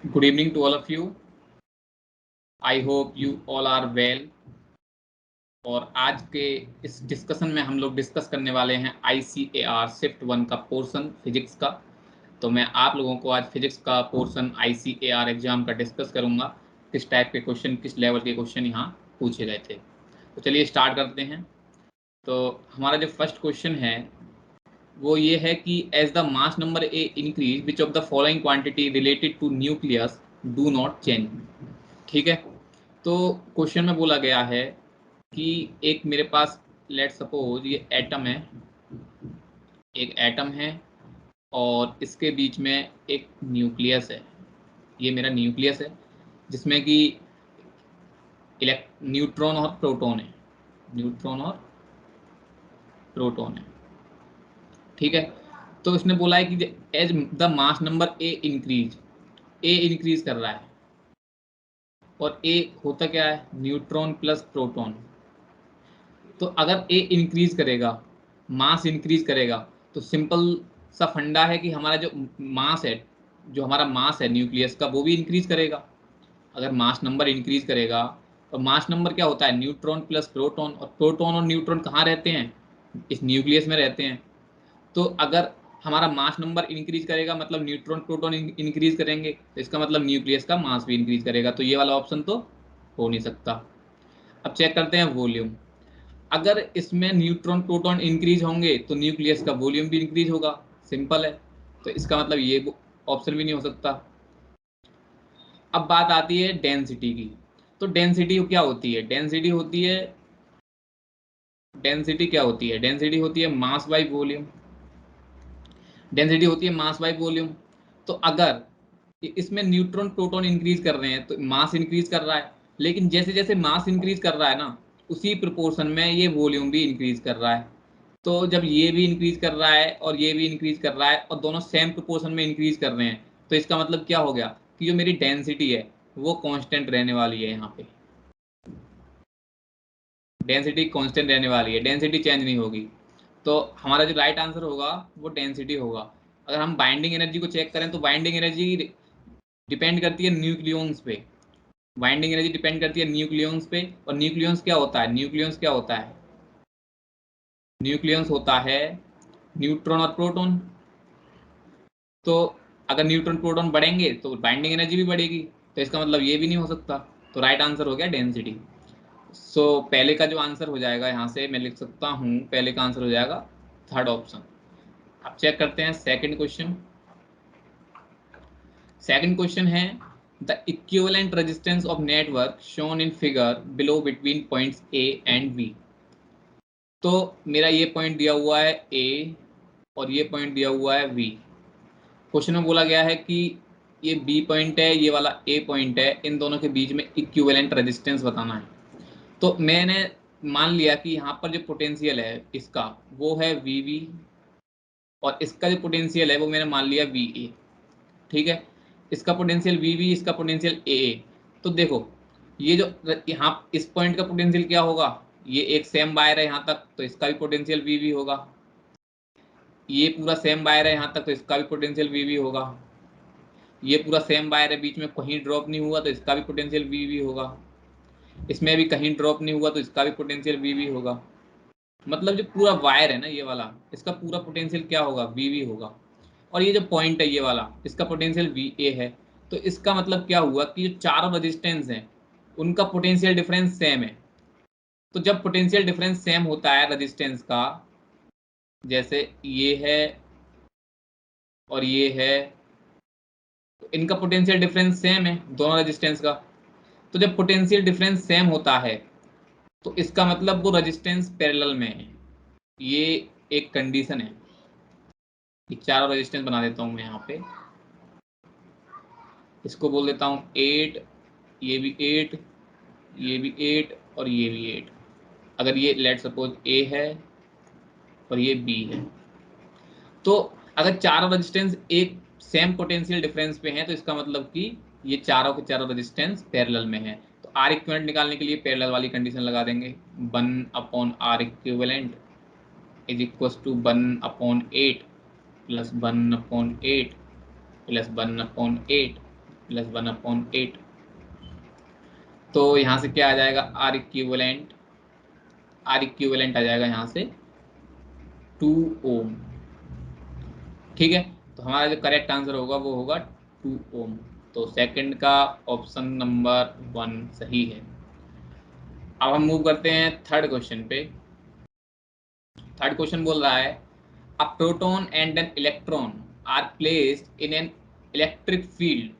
Good evening to all of you. I hope you all are well. और आज के इस डिस्कशन में हम लोग डिस्कस करने वाले हैं ICAR शिफ्ट 1 का पोर्शन फिजिक्स का। तो मैं आप लोगों को आज फिजिक्स का पोर्शन ICAR एग्जाम का डिस्कस करूंगा, किस टाइप के क्वेश्चन, किस लेवल के क्वेश्चन यहाँ पूछे गए थे। तो चलिए स्टार्ट करते हैं। तो हमारा जो फर्स्ट क्वेश्चन है वो ये है कि as the mass number A increase which of the following quantity related to nucleus do not change. ठीक है, तो क्वेश्चन में बोला गया है कि एक मेरे पास लेट सपोज ये एटम है, एक एटम है और इसके बीच में एक न्यूक्लियस है। ये मेरा न्यूक्लियस है जिसमें कि न्यूट्रॉन और प्रोटॉन है, न्यूट्रॉन और प्रोटॉन है। ठीक है, तो इसने बोला है कि as the mass number A increase कर रहा है, और ए होता क्या है, न्यूट्रॉन प्लस प्रोटॉन। तो अगर ए इंक्रीज करेगा, मास इंक्रीज करेगा, तो सिंपल सा फंडा है कि हमारा जो मास है, जो हमारा मास है न्यूक्लियस का, वो भी इंक्रीज करेगा। अगर मास नंबर इंक्रीज करेगा, और मास नंबर क्या होता है, न्यूट्रॉन प्लस प्रोटॉन, और प्रोटॉन और न्यूट्रॉन कहाँ रहते हैं, इस न्यूक्लियस में रहते हैं। तो अगर हमारा मास नंबर इंक्रीज करेगा मतलब न्यूट्रॉन प्रोटॉन इंक्रीज करेंगे, तो इसका मतलब न्यूक्लियस का मास भी इंक्रीज करेगा। तो ये वाला ऑप्शन तो हो नहीं सकता। अब चेक करते हैं वॉल्यूम। अगर इसमें न्यूट्रॉन प्रोटॉन इंक्रीज होंगे तो न्यूक्लियस का वॉल्यूम भी इंक्रीज होगा, सिंपल है। तो इसका मतलब ये ऑप्शन भी नहीं हो सकता। अब बात आती है डेंसिटी की। तो डेंसिटी क्या होती है, डेंसिटी होती है मास बाई वॉल्यूम। डेंसिटी होती है मास बाई वॉल्यूम। तो अगर इसमें न्यूट्रॉन प्रोटॉन इंक्रीज कर रहे हैं तो मास इंक्रीज कर रहा है, लेकिन जैसे जैसे मास इंक्रीज कर रहा है ना, उसी प्रोपोर्शन में ये वॉल्यूम भी इंक्रीज कर रहा है। तो जब ये भी इंक्रीज कर रहा है और ये भी इंक्रीज कर रहा है और दोनों सेम प्रोपोर्शन में इंक्रीज कर रहे हैं, तो इसका मतलब क्या हो गया कि जो मेरी डेंसिटी है वो कांस्टेंट रहने वाली है। यहाँ पे डेंसिटी कांस्टेंट रहने वाली है, डेंसिटी चेंज नहीं होगी। तो हमारा जो राइट आंसर होगा वो डेंसिटी होगा। अगर हम बाइंडिंग एनर्जी को चेक करें तो बाइंडिंग एनर्जी डिपेंड करती है न्यूक्लियॉन्स पे। बाइंडिंग एनर्जी डिपेंड करती है न्यूक्लियॉन्स पे। और न्यूक्लियॉन्स क्या होता है, न्यूक्लियॉन्स होता है न्यूट्रॉन और प्रोटॉन। तो अगर न्यूट्रॉन प्रोटॉन बढ़ेंगे तो बाइंडिंग एनर्जी भी बढ़ेगी, तो इसका मतलब ये भी नहीं हो सकता। तो राइट आंसर हो गया डेंसिटी। सो पहले का जो आंसर हो जाएगा, यहाँ से मैं लिख सकता हूँ, पहले का आंसर हो जाएगा थर्ड ऑप्शन। अब चेक करते हैं सेकंड क्वेश्चन। सेकंड क्वेश्चन है the equivalent resistance of network shown in figure below between points A and B. तो मेरा ये पॉइंट दिया हुआ है ए और ये पॉइंट दिया हुआ है बी। क्वेश्चन में बोला गया है कि ये बी पॉइंट है, ये वाला ए पॉइंट है, इन दोनों के बीच में इक्विवेलेंट रेजिस्टेंस बताना है। तो मैंने मान लिया कि यहाँ पर जो पोटेंशियल है इसका वो है वी वी, और इसका जो पोटेंशियल है वो मैंने मान लिया वी ए। ठीक है, इसका पोटेंशियल वी वी, इसका पोटेंशियल ए ए। तो देखो ये जो यहाँ इस पॉइंट का पोटेंशियल क्या होगा, ये एक सेम वायर है यहाँ तक, तो इसका भी पोटेंशियल वी वी होगा। ये पूरा सेम वायर है यहाँ तक, तो इसका भी पोटेंशियल वी वी होगा। ये पूरा सेम वायर है, बीच में कहीं ड्रॉप नहीं हुआ, तो इसका भी पोटेंशियल वी वी होगा। इसमें भी कहीं ड्रॉप नहीं हुआ, तो इसका भी पोटेंशियल वी वी होगा। मतलब जो पूरा वायर है ना ये वाला, इसका पूरा पोटेंशियल क्या होगा, वी वी होगा। और ये जो पॉइंट है ये वाला, इसका पोटेंशियल वी ए है। तो इसका मतलब क्या हुआ कि जो चारों रेजिस्टेंस हैं उनका पोटेंशियल डिफरेंस सेम है। तो जब पोटेंशियल डिफरेंस सेम होता है रेजिस्टेंस का, जैसे ये है और ये है, तो इनका पोटेंशियल डिफरेंस सेम है दोनों रेजिस्टेंस का। तो जब पोटेंशियल डिफरेंस सेम होता है तो इसका मतलब वो रेजिस्टेंस पैरेलल में है। ये एक कंडीशन है। ये चारों रेजिस्टेंस बना देता हूँ मैं यहाँ पे, इसको बोल देता हूँ 8, ये भी 8, ये भी 8 और ये भी 8। अगर ये लेट सपोज ए है और ये बी है, तो अगर चारों रेजिस्टेंस एक सेम पोटेंशियल डिफरेंस पे हैं तो इसका मतलब कि ये चारों के चारों रेजिस्टेंस पैरेलल में है। तो आर इक्विवेलेंट निकालने के लिए पैरेलल वाली कंडीशन लगा देंगे, 1/R equivalent is equal to 1/8 plus 1/8 plus 1/8। Plus 1/8। तो यहाँ से क्या आ जाएगा, आर इक्विवेलेंट आ जाएगा यहाँ से 2 ओम। ठीक है, तो हमारा जो करेक्ट आंसर होगा वो होगा 2 ओम। तो सेकंड का ऑप्शन नंबर 1 सही है। अब हम मूव करते हैं थर्ड क्वेश्चन पे। थर्ड क्वेश्चन बोल रहा है a proton and an electron are placed in an electric field,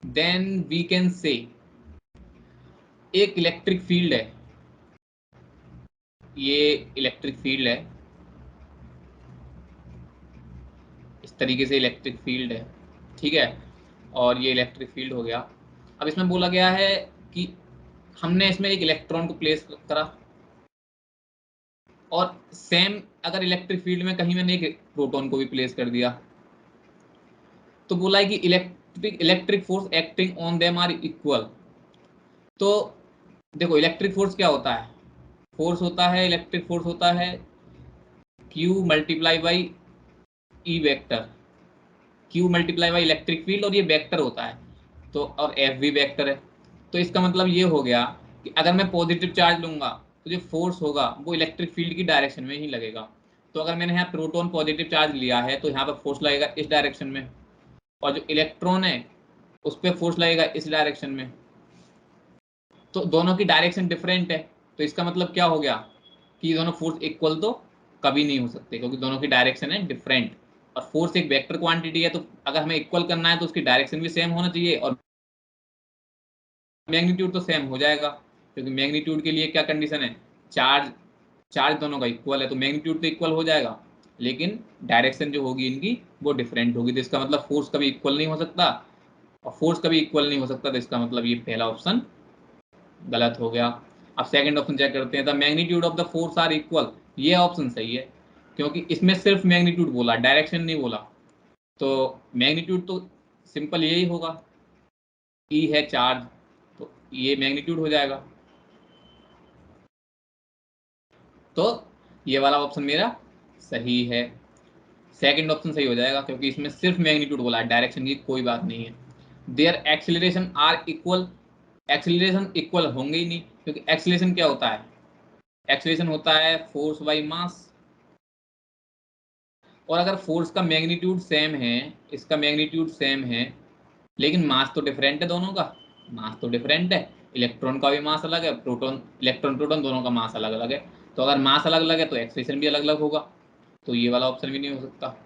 then we can say. एक इलेक्ट्रिक फील्ड है, ये इलेक्ट्रिक फील्ड है, इस तरीके से इलेक्ट्रिक फील्ड है। ठीक है, और ये इलेक्ट्रिक फील्ड हो गया। अब इसमें बोला गया है कि हमने इसमें एक इलेक्ट्रॉन को प्लेस करा, और सेम अगर इलेक्ट्रिक फील्ड में कहीं मैंने एक प्रोटॉन को भी प्लेस कर दिया, तो बोला है कि electric force acting on them are equal. तो देखो इलेक्ट्रिक फोर्स क्या होता है, फोर्स होता है, इलेक्ट्रिक फोर्स होता है Q multiply by E vector, Q multiply by electric field, और ये वेक्टर होता है, तो और F भी वेक्टर है। तो इसका मतलब ये हो गया कि अगर मैं पॉजिटिव चार्ज लूंगा तो जो फोर्स होगा वो इलेक्ट्रिक फील्ड की डायरेक्शन में ही लगेगा। तो अगर मैंने यहाँ प्रोटॉन पॉजिटिव चार्ज लिया है तो यहाँ पर फोर्स लगेगा इस डायरेक्शन में, और जो इलेक्ट्रॉन है उस पर फोर्स लगेगा इस डायरेक्शन में। तो दोनों की डायरेक्शन डिफरेंट है, तो इसका मतलब क्या हो गया कि दोनों फोर्स इक्वल तो कभी नहीं हो सकते, क्योंकि दोनों की डायरेक्शन है डिफरेंट। और फोर्स एक वेक्टर क्वांटिटी है, तो अगर हमें इक्वल करना है तो उसकी डायरेक्शन भी सेम होना चाहिए, और मैग्नीट्यूड तो सेम हो जाएगा, क्योंकि मैग्नीट्यूड के लिए क्या कंडीशन है, चार्ज चार्ज दोनों का इक्वल है, तो मैग्नीट्यूड तो इक्वल हो जाएगा, लेकिन डायरेक्शन जो होगी इनकी वो डिफरेंट होगी। तो इसका मतलब फोर्स कभी इक्वल नहीं हो सकता, और फोर्स कभी इक्वल नहीं हो सकता, तो इसका मतलब ये पहला ऑप्शन गलत हो गया। अब सेकंड ऑप्शन चेक करते हैं, the magnitude of the force are equal. ये ऑप्शन सही है, क्योंकि इसमें सिर्फ मैग्नीट्यूड बोला, डायरेक्शन नहीं बोला। तो मैग्नीट्यूड तो सिंपल यही होगा, ई है चार्ज, तो ये मैग्नीट्यूड हो जाएगा। तो ये वाला ऑप्शन मेरा सही है, सेकंड ऑप्शन सही हो जाएगा, क्योंकि इसमें सिर्फ मैग्नीट्यूड बोला है, डायरेक्शन की कोई बात नहीं है। Their acceleration are equal, acceleration equal होंगे ही नहीं, क्योंकि एक्सीलरेशन क्या होता है, एक्सीलरेशन होता है फोर्स बाई मास। और अगर फोर्स का मैग्नीट्यूड सेम है, इसका मैग्नीट्यूड सेम है, लेकिन मास तो डिफरेंट है दोनों का, मास तो डिफरेंट है, इलेक्ट्रॉन का भी मास अलग है, प्रोटॉन इलेक्ट्रॉन प्रोटॉन दोनों का मास अलग अलग है। तो अगर मास अलग अलग है तो एक्सेलेरेशन भी अलग अलग होगा, तो ये वाला ऑप्शन भी नहीं हो सकता।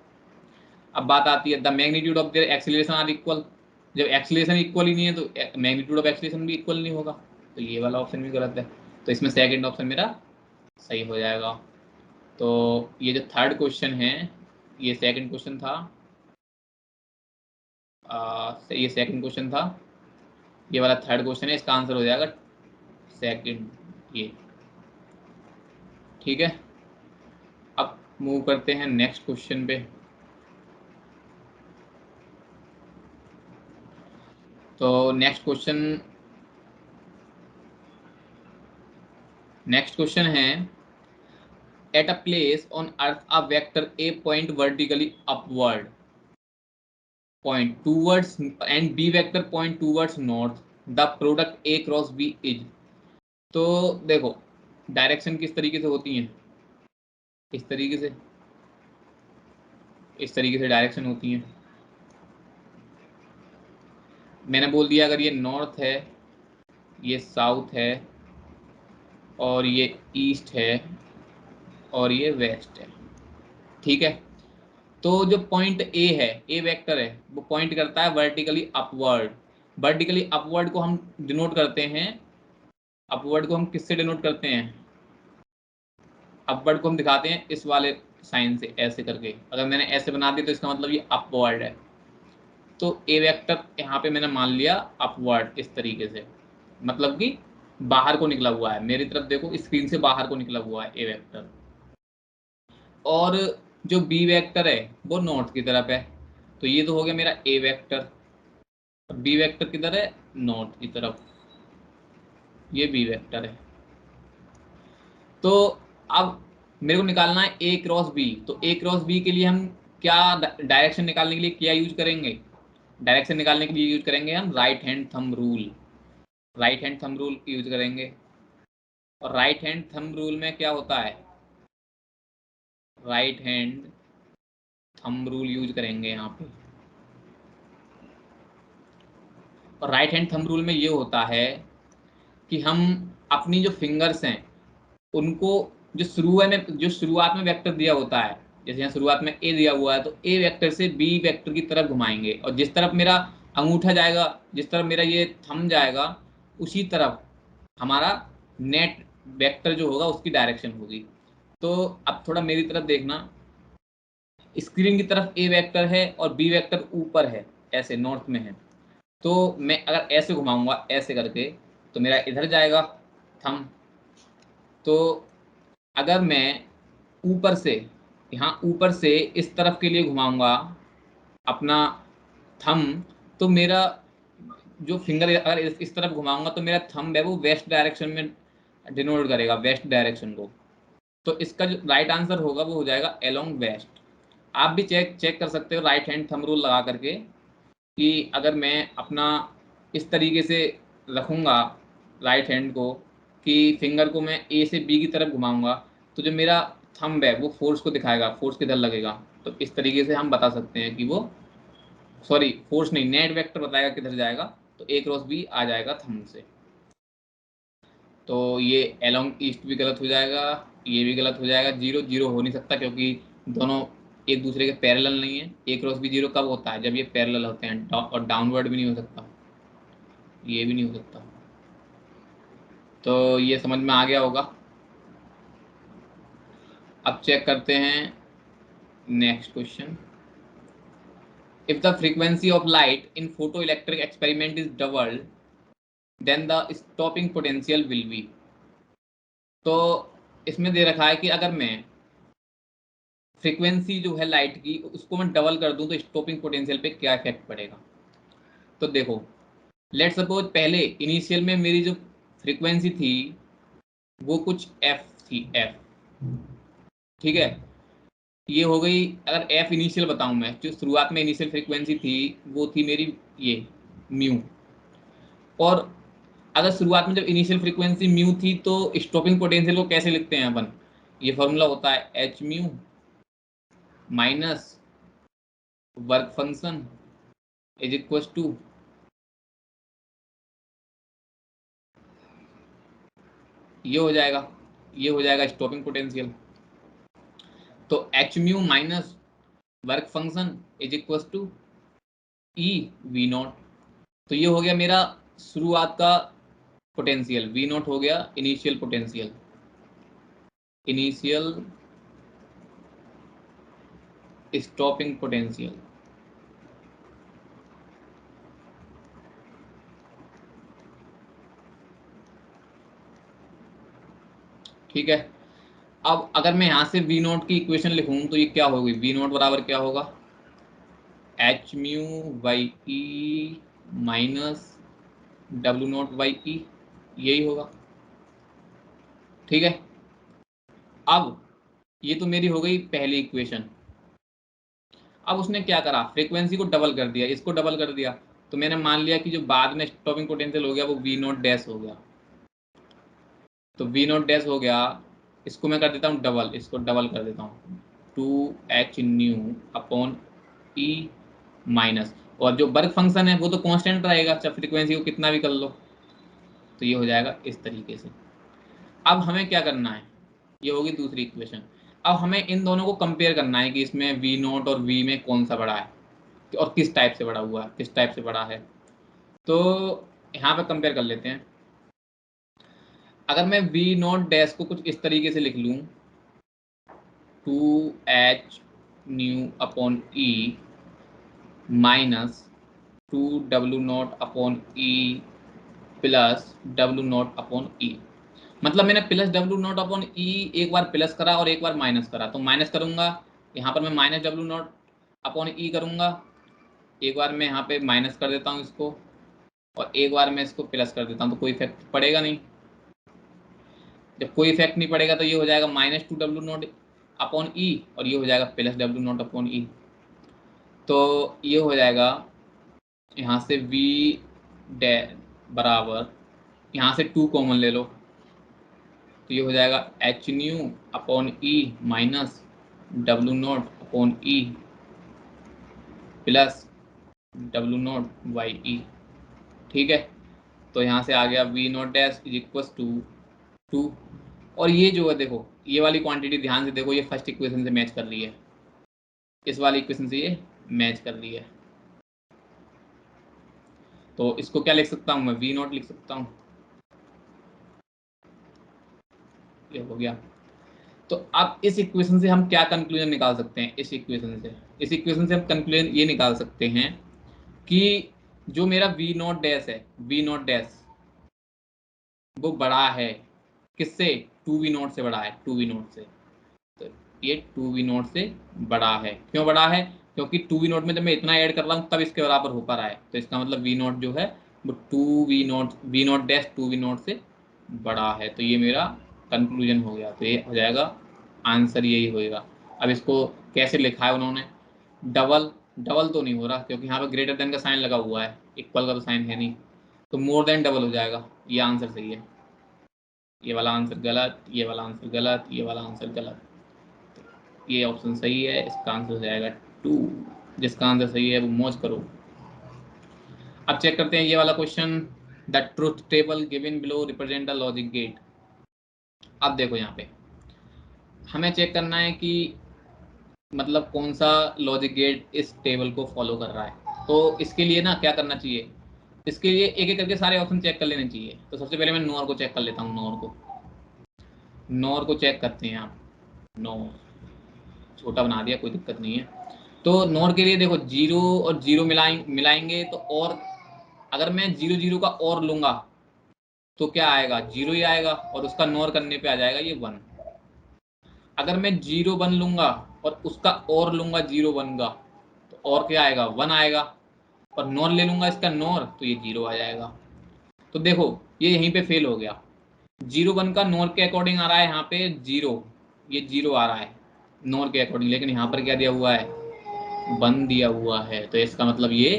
अब बात आती है the magnitude of their acceleration are equal. जब एक्सेलरेशन इक्वल ही नहीं है तो मैग्नीट्यूड ऑफ एक्सेलरेशन भी इक्वल नहीं होगा, तो ये वाला ऑप्शन भी गलत है। तो इसमें सेकंड ऑप्शन मेरा सही हो जाएगा। तो ये जो थर्ड क्वेश्चन है, ये सेकंड क्वेश्चन था, ये सेकंड क्वेश्चन था, ये वाला थर्ड क्वेश्चन है, इसका आंसर हो जाएगा सेकंड ये। ठीक है, अब मूव करते हैं नेक्स्ट क्वेश्चन पे। तो नेक्स्ट क्वेश्चन है at a place on earth a vector A point vertically upward point towards and B vector point towards north, the product A cross B is. तो देखो डायरेक्शन किस तरीके से होती है, इस तरीके से, इस तरीके से डायरेक्शन होती है। मैंने बोल दिया अगर ये नॉर्थ है, ये साउथ है, और ये ईस्ट है, और ये वेस्ट है। ठीक है, तो जो पॉइंट ए है, ए वेक्टर है, वो पॉइंट करता है वर्टिकली अपवर्ड। वर्टिकली अपवर्ड को हम डिनोट करते हैं, अपवर्ड को हम किससे डिनोट करते हैं, अपवर्ड को हम दिखाते हैं इस वाले साइन से, ऐसे करके। अगर मैंने ऐसे बना दिया तो इसका मतलब ये अपवर्ड है। तो ए वेक्टर यहाँ पे मैंने मान लिया अपवर्ड इस तरीके से, मतलब कि बाहर को निकला हुआ है, मेरी तरफ देखो स्क्रीन से बाहर को निकला हुआ है ए वेक्टर। और जो बी वेक्टर है वो नॉर्थ की तरफ है, तो ये तो हो गया मेरा ए वेक्टर, और बी वेक्टर किधर है, नॉर्थ की तरफ, ये बी वेक्टर है। तो अब मेरे को निकालना है ए क्रॉस बी, तो ए क्रॉस बी के लिए हम क्या डायरेक्शन निकालने के लिए क्या यूज करेंगे, डायरेक्शन निकालने के लिए यूज करेंगे हम right hand thumb rule, right hand thumb rule use करेंगे। और राइट हैंड थंब रूल में क्या होता है, right hand thumb rule use करेंगे यहाँ पे। और राइट हैंड थंब रूल में ये होता है कि हम अपनी जो फिंगर्स हैं उनको जो शुरुआत में वेक्टर दिया होता है, जैसे यहाँ शुरुआत में ए दिया हुआ है तो ए वेक्टर से बी वेक्टर की तरफ घुमाएंगे, और जिस तरफ मेरा अंगूठा जाएगा, जिस तरफ मेरा ये थंब जाएगा, उसी तरफ हमारा नेट वेक्टर जो होगा उसकी डायरेक्शन होगी। तो अब थोड़ा मेरी तरफ देखना, स्क्रीन की तरफ ए वेक्टर है और बी वेक्टर ऊपर है, ऐसे नॉर्थ में है। तो मैं अगर ऐसे घुमाऊंगा ऐसे करके तो मेरा इधर जाएगा थंब। तो अगर मैं ऊपर से, यहाँ ऊपर से इस तरफ के लिए घुमाऊंगा अपना थंब, तो मेरा जो फिंगर अगर इस तरफ घुमाऊंगा तो मेरा थंब है वो वेस्ट डायरेक्शन में डिनोट करेगा, वेस्ट डायरेक्शन को। तो इसका जो राइट आंसर होगा वो हो जाएगा अलोंग वेस्ट। आप भी चेक चेक कर सकते हो राइट हैंड थंब रूल लगा करके कि अगर मैं अपना इस तरीके से रखूँगा राइट हैंड को कि फिंगर को मैं ए से बी की तरफ घुमाऊंगा, तो जो मेरा थंब है वो फोर्स को दिखाएगा, फोर्स किधर लगेगा। तो इस तरीके से हम बता सकते हैं कि वो, सॉरी फोर्स नहीं, नेट वेक्टर बताएगा किधर जाएगा, तो ए क्रॉस बी आ जाएगा थंब से। तो ये अलोंग ईस्ट भी गलत हो जाएगा, ये भी गलत हो जाएगा, जीरो जीरो हो नहीं सकता क्योंकि दोनों एक दूसरे के पैरेलल नहीं है। ए क्रॉस बी जीरो कब होता है, जब ये पैरेलल होते हैं, और डाउनवर्ड भी नहीं हो सकता, ये भी नहीं हो सकता। तो ये समझ में आ गया होगा। अब चेक करते हैं next question. If the frequency of light in photo electric experiment is doubled then the stopping potential will be. तो इसमें दे रखा है कि अगर मैं फ्रीक्वेंसी जो है लाइट की उसको मैं डबल कर दूं तो स्टॉपिंग पोटेंशियल पे क्या इफेक्ट पड़ेगा। तो देखो, लेट सपोज पहले इनिशियल में मेरी जो फ्रीक्वेंसी थी वो कुछ एफ थी, एफ, ठीक है। ये हो गई, अगर एफ इनिशियल बताऊं मैं, जो शुरुआत में इनिशियल फ्रीक्वेंसी थी वो थी मेरी ये म्यू। और अगर शुरुआत में जब इनिशियल फ्रीक्वेंसी म्यू थी तो स्टॉपिंग पोटेंशियल को कैसे लिखते हैं अपन, ये फॉर्मूला होता है h mu minus work function is equal to, ये हो जाएगा, ये हो जाएगा स्टॉपिंग पोटेंशियल। तो h mu minus work function is equal to e V naught. तो ये हो गया मेरा शुरुआत का पोटेंशियल, वी नॉट हो गया initial potential, initial stopping potential. ठीक है। अब अगर मैं यहाँ से वी नॉट की इक्वेशन लिखूँ तो ये क्या होगी, वी नॉट बराबर क्या होगा, h mu by e minus W naught by e, यही होगा। ठीक है। अब ये तो मेरी हो गई पहली इक्वेशन। अब उसने क्या करा, फ्रीक्वेंसी को डबल कर दिया, इसको डबल कर दिया, तो मैंने मान लिया कि जो बाद में स्टॉपिंग पोटेंशियल हो गया वो वी नॉट डैश हो गया। तो वी नॉट डैश हो गया, इसको मैं कर देता हूँ डबल, इसको डबल कर देता हूँ, two h nu upon e minus, और जो वर्क फंक्शन है वो तो कांस्टेंट रहेगा, चाहे फ्रीक्वेंसी को कितना भी कर लो। तो ये हो जाएगा इस तरीके से। अब हमें क्या करना है, ये होगी दूसरी इक्वेशन। अब हमें इन दोनों को कंपेयर करना है कि इसमें वी नॉट और वी में कौन सा बड़ा है और किस टाइप से बड़ा हुआ है, किस टाइप से बड़ा है। तो यहाँ पे कंपेयर कर लेते हैं। अगर मैं वी नॉट डैश को कुछ इस तरीके से लिख लूँ, two h nu upon e minus two W naught upon e plus W naught upon e, मतलब मैंने plus W naught upon e एक बार प्लस करा और एक बार माइनस करा, तो माइनस करूंगा यहाँ पर मैं माइनस डब्ल्यू नॉट अपॉन ई करूंगा, एक बार मैं यहाँ पे माइनस कर देता हूँ इसको, और एक बार मैं इसको प्लस कर देता हूँ, तो कोई इफेक्ट पड़ेगा नहीं। जब कोई इफेक्ट नहीं पड़ेगा तो ये हो जाएगा minus two W naught upon e, और ये हो जाएगा plus W naught upon e. तो ये हो जाएगा यहाँ से v डै बराबर, यहाँ से 2 कॉमन ले लो तो ये हो जाएगा h nu upon e minus W naught upon e plus W naught by e. ठीक है, तो यहाँ से आ गया V naught dash is equal to 2। और ये जो है देखो, ये वाली क्वांटिटी ध्यान से देखो, ये फर्स्ट इक्वेशन से मैच कर रही है, इस वाली इक्वेशन से ये मैच कर रही है। तो इसको क्या लिख सकता हूँ मैं, वी नॉट लिख सकता हूँ, ये हो गया। तो अब इस इक्वेशन से हम क्या कंक्लूजन निकाल सकते हैं, इस इक्वेशन से हम कंक्लूजन ये निकाल सकते हैं कि जो मेरा वी नॉट डैश है, वी नॉट डैश वो बड़ा है किससे, 2v नॉट से बड़ा है, 2v नॉट से। तो ये 2v नॉट से बड़ा है, क्यों बड़ा है, क्योंकि 2v नॉट में जब मैं इतना ऐड कर रहा हूँ तब इसके बराबर हो पा रहा है। तो इसका मतलब v नॉट जो है वो 2v not, v not dash 2v not से बड़ा है। तो ये मेरा कंक्लूजन हो गया, तो ये हो जाएगा आंसर, यही होएगा। अब इसको कैसे लिखा है उन्होंने, डबल, डबल तो नहीं हो रहा क्योंकि यहाँ पर ग्रेटर देन का साइन लगा हुआ है, इक्वल का तो साइन है नहीं, तो मोर देन डबल हो जाएगा। ये आंसर सही है, ये वाला आंसर गलत, ये वाला आंसर गलत, ये वाला आंसर गलत। ये ऑप्शन सही है, इसका आंसर हो जाएगा 2। जिसका आंसर सही है वो मौज करो। अब चेक करते हैं ये वाला question, the truth table given below represent the logic gate. अब देखो यहाँ पे हमें चेक करना है कि मतलब कौन सा लॉजिक गेट इस टेबल को फॉलो कर रहा है। तो इसके लिए ना क्या करना चाहिए, इसके लिए एक एक करके सारे ऑप्शन चेक कर लेने चाहिए। तो सबसे पहले मैं नॉर को चेक कर लेता हूँ, नॉर को चेक करते हैं आप। नॉर छोटा बना दिया, कोई दिक्कत नहीं है। तो नॉर के लिए देखो, जीरो और जीरो मिलाएंगे तो, और अगर मैं जीरो जीरो का और लूंगा तो क्या आएगा, जीरो ही आएगा, और उसका नॉर करने पे आ जाएगा ये 1। अगर मैं जीरो वन लूंगा और उसका और लूंगा जीरो वन का, तो और क्या आएगा, 1 आएगा, और नॉर ले लूंगा इसका नॉर तो ये 0 आ जाएगा। तो देखो ये यहीं पे फेल हो गया, जीरो वन का नॉर के अकॉर्डिंग आ रहा है यहाँ पे 0, ये 0 आ रहा है नॉर के अकॉर्डिंग, लेकिन यहाँ पर क्या दिया हुआ है, 1 दिया हुआ है। तो इसका मतलब ये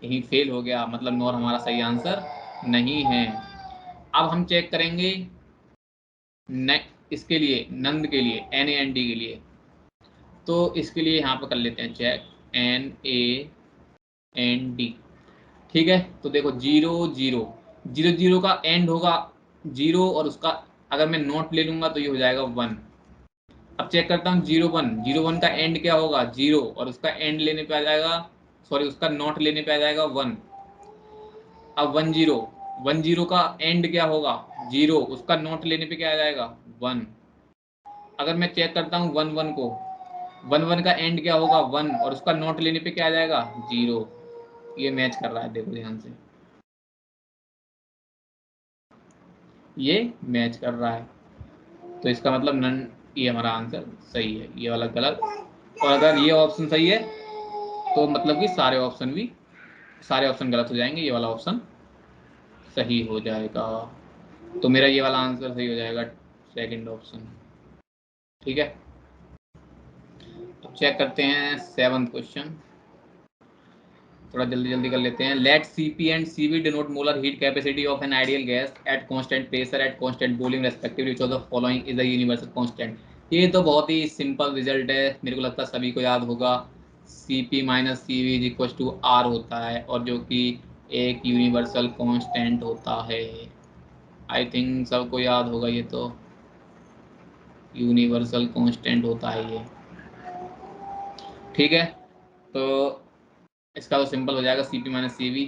यहीं फेल हो गया, मतलब नॉर हमारा सही आंसर नहीं है। अब हम चेक करेंगे इसके लिए, नंद के लिए, NAND के लिए। तो इसके लिए यहाँ पर कर लेते हैं चेक, NAND। ठीक है, तो देखो जीरो जीरो, जीरो जीरो का एंड होगा 0, और उसका अगर मैं नोट ले लूंगा तो ये हो जाएगा 1। अब चेक करता हूँ जीरो वन, जीरो वन का एंड क्या होगा 0, और उसका एंड लेने पे आ जाएगा, सॉरी उसका नॉट लेने पे आ जाएगा 1। अब 10, 10 का एंड क्या होगा 0, उसका नॉट लेने पे क्या आ जाएगा 1। अगर मैं चेक करता हूँ 11 को, 11 का एंड क्या होगा 1, और उसका नॉट लेने पे क्या आ जाएगा 0। ये मैच कर रहा है, देखो ध्यान से, ये मैच कर रहा है। तो इसका मतलब नन, ये हमारा आंसर सही है, ये वाला गलत। और अगर ये ऑप्शन सही है तो मतलब कि सारे ऑप्शन गलत हो जाएंगे, ये वाला ऑप्शन सही हो जाएगा। तो मेरा ये वाला आंसर सही हो जाएगा, सेकंड ऑप्शन। ठीक है, तो चेक करते हैं 7th क्वेश्चन, थोड़ा जल्दी जल्दी कर लेते हैं। Let Cp and Cv denote molar heat capacity of an ideal gas at constant pressure at constant volume respectively, which of the following is the universal constant. ये तो बहुत ही सिंपल रिजल्ट है, मेरे को लगता है सभी को याद होगा। Cp minus Cv is equal to R होता है, और जो कि एक यूनिवर्सल कांस्टेंट होता है। आई थिंक सबको याद होगा, ये तो यूनिवर्सल कांस्टेंट होता है ये। ठीक है, तो इसका तो सिंपल हो जाएगा Cp माइनस Cv।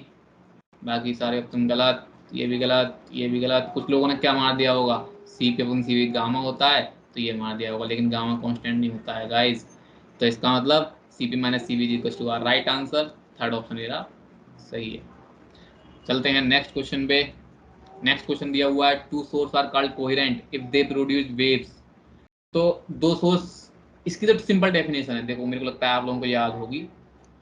बाकी सारे ऑप्शन गलत, ये भी गलत, ये भी गलत। कुछ लोगों ने क्या मार दिया होगा, Cp/Cv गामा होता है तो ये मार दिया होगा, लेकिन गामा कांस्टेंट नहीं होता है गाइस। तो इसका मतलब Cp minus Cv equal to R, right answer, third option मेरा सही है। चलते हैं नेक्स्ट क्वेश्चन पे। नेक्स्ट क्वेश्चन दिया हुआ है, two source are called coherent if they produce waves. तो दो सोर्स, इसकी तो सिंपल डेफिनेशन है, देखो मेरे को लगता है आप लोगों को याद होगी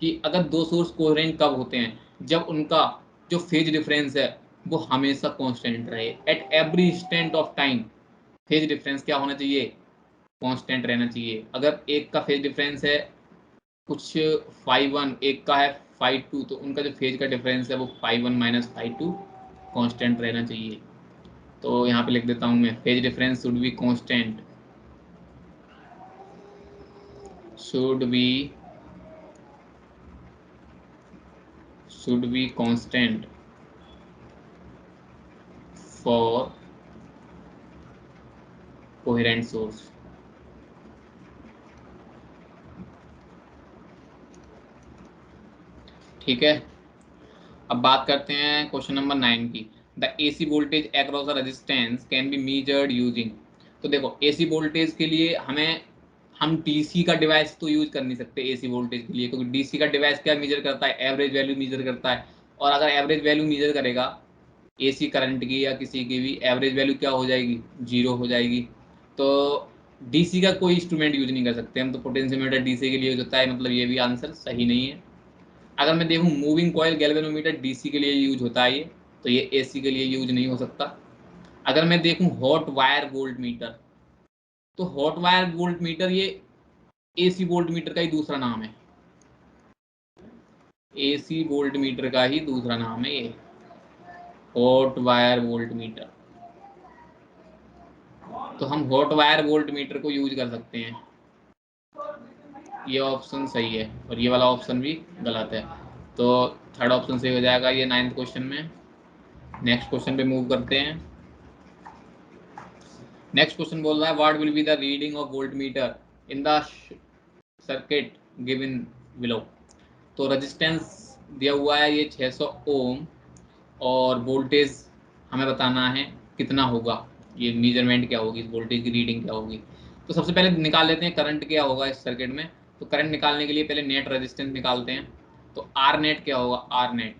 कि अगर दो सोर्स कोहेरेंट कब होते हैं, जब उनका जो फेज डिफरेंस है वो हमेशा कांस्टेंट रहे, at every instant of time. Phase difference क्या होना चाहिए, कांस्टेंट रहना चाहिए। अगर एक का फेज डिफरेंस है कुछ 5 1, एक का है φ2, तो उनका जो फेज का डिफरेंस है वो φ1 माइनस φ2 कांस्टेंट रहना चाहिए। तो यहाँ पे लिख देता हूँ मैं, phase difference should be constant, should be constant for coherent source. ठीक है, अब बात करते हैं क्वेश्चन नंबर 9 की। The AC voltage across the resistance can be measured using. तो देखो एसी वोल्टेज के लिए हम डीसी का डिवाइस तो यूज कर नहीं सकते एसी वोल्टेज के लिए, क्योंकि डीसी का डिवाइस क्या मेजर करता है, एवरेज वैल्यू मेजर करता है। और अगर एवरेज वैल्यू मेजर करेगा एसी करंट की या किसी की भी, एवरेज वैल्यू क्या हो जाएगी, 0 हो जाएगी। तो डीसी का कोई इंस्ट्रूमेंट यूज नहीं कर सकते हम, तो पोटेंशियोमीटर डीसी के लिए यूज होता है, मतलब ये भी आंसर सही नहीं है। अगर मैं देखूं मूविंग कॉइल गैल्वेनोमीटर डीसी के लिए यूज होता है ये, तो ये एसी के लिए यूज नहीं हो सकता। अगर मैं देखूं हॉट वायर वोल्ट मीटर, तो हॉट वायर वोल्ट मीटर ये एसी वोल्ट मीटर का ही दूसरा नाम है, एसी वोल्ट मीटर का ही दूसरा नाम है ये, हॉट वायर वोल्ट मीटर। तो हम हॉट वायर वोल्ट मीटर को यूज कर सकते हैं, ये ऑप्शन सही है और ये वाला ऑप्शन भी गलत है। तो थर्ड ऑप्शन सही हो जाएगा ये 9th क्वेश्चन में। नेक्स्ट क्वेश्चन पे मूव करते हैं। नेक्स्ट क्वेश्चन बोल रहा है what will be the reading of volt meter in the circuit given below. तो रेजिस्टेंस दिया हुआ है ये 600 ओम, और वोल्टेज हमें बताना है कितना होगा, ये मेजरमेंट क्या होगी, इस वोल्टेज की रीडिंग क्या होगी। तो सबसे पहले निकाल लेते हैं करंट क्या होगा इस सर्किट में। तो करंट निकालने के लिए पहले नेट रेजिस्टेंस निकालते हैं। तो आर नेट क्या होगा, आर नेट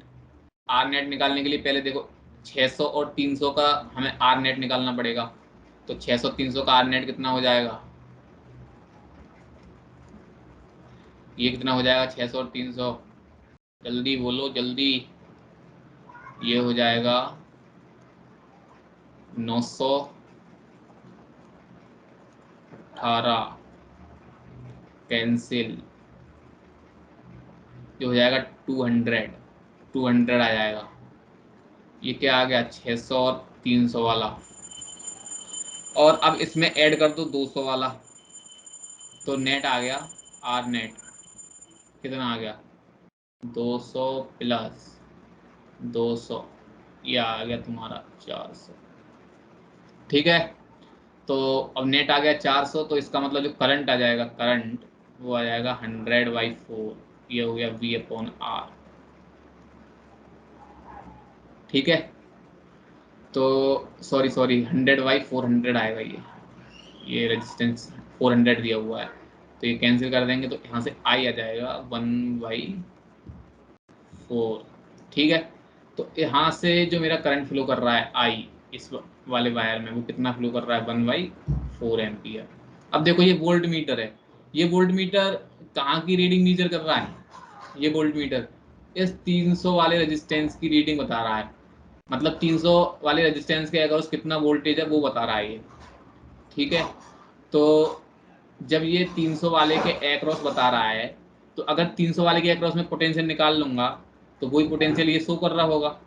निकालने के लिए पहले देखो 600 और 300 का हमें आर नेट निकालना पड़ेगा। तो 600 300 का आर नेट कितना हो जाएगा, ये कितना हो जाएगा 600 और 300, जल्दी बोलो जल्दी, ये हो जाएगा 918 कैंसिल, ये हो जाएगा 200 आ जाएगा। ये क्या आ गया 600 और 300 वाला, और अब इसमें ऐड कर दो 200 वाला, तो नेट आ गया आर नेट कितना आ गया 200 प्लस 200, ये आ गया तुम्हारा 400। ठीक है, तो अब नेट आ गया 400, तो इसका मतलब जो करंट आ जाएगा, करंट वो आ जाएगा 100/4, ये हो गया V/R। ठीक है, तो सॉरी 100/400 आएगा ये रेजिस्टेंस 400 दिया हुआ है, तो ये कैंसिल कर देंगे, तो यहाँ से आई आ जाएगा 1/4। ठीक है, तो यहाँ से जो मेरा करंट फ्लो कर रहा है आई इस वाले वायर में, वो कितना फ्लो कर रहा है 1/4 एम्पियर। अब देखो ये वोल्ट मीटर है, ये वोल्ट मीटर कहाँ की रीडिंग मेजर कर रहा है, ये वोल्ट मीटर इस 300 वाले रेजिस्टेंस की रीडिंग बता रहा है, मतलब 300 वाले रेजिस्टेंस के अगर कितना वोल्टेज है वो बता रहा है ये। ठीक है, तो जब ये 300 वाले के एक्रॉस बता रहा है, तो अगर 300 वाले के एक्रॉस में पोटेंशियल निकाल लूंगा तो वही पोटेंशियल ये शो कर रहा होगा,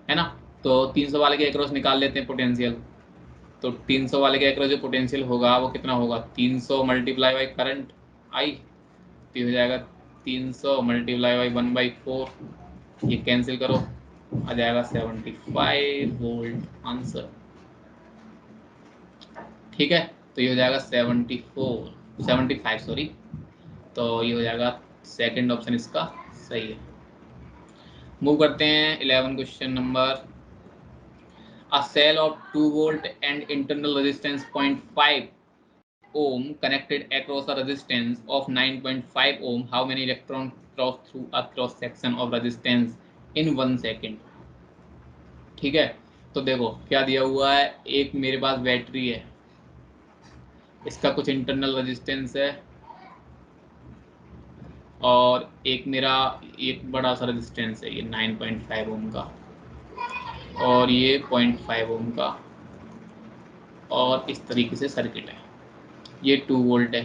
है ना। तो 300 वाले के एक्रॉस निकाल लेते हैं पोटेंशियल। तो 300 वाले के एक्रॉस जो पोटेंशियल होगा वो कितना होगा, 300 मल्टीप्लाई बाई करंट आई, तो हो जाएगा 300 मल्टीप्लाई बाई 1/4, ये कैंसिल करो, आ जाएगा 75 वोल्ट आंसर। ठीक है, तो ये हो जाएगा 75 सॉरी, तो ये हो जाएगा सेकंड ऑप्शन इसका सही है। मूव करते हैं 11 question number. A cell of 2 volt and internal resistance 0.5 ohm connected across a resistance of 9.5 ohm, how many electrons cross through a cross section of resistance in 1 second। ठीक है, तो देखो क्या दिया हुआ है, एक मेरे पास बैटरी है, इसका कुछ इंटरनल रेजिस्टेंस है, और एक मेरा एक बड़ा सा रेजिस्टेंस है ये 9.5 ओम का, और ये 0.5 ओम का, और इस तरीके से सर्किट है। ये 2 वोल्ट है।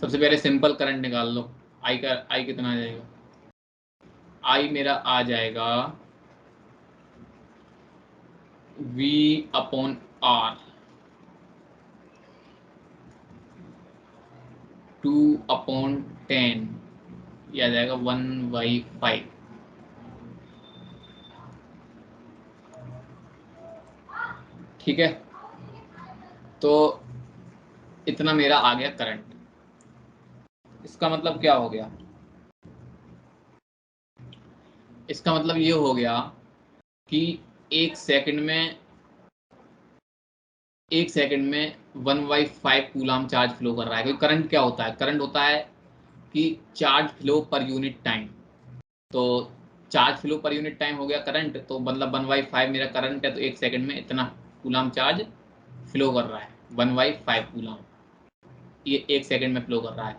सबसे पहले सिंपल करंट निकाल लो, आई कितना आ जाएगा, आई मेरा आ जाएगा V अपॉन R 2/10, ये आ जाएगा 1/5। ठीक है, तो इतना मेरा आ गया करंट। इसका मतलब क्या हो गया? इसका मतलब ये हो गया कि एक सेकंड में 1/5 कूलाम चार्ज फ्लो कर रहा है। क्योंकि करंट क्या होता है? करंट होता है कि charge flow per unit time. तो charge flow per unit time हो गया करंट, तो मतलब 1/5 मेरा करंट है, तो एक सेकंड में इतना कूलाम चार्ज फ्लो कर रहा है। 1/5 कूलाम ये एक सेकंड में फ्लो कर रहा है।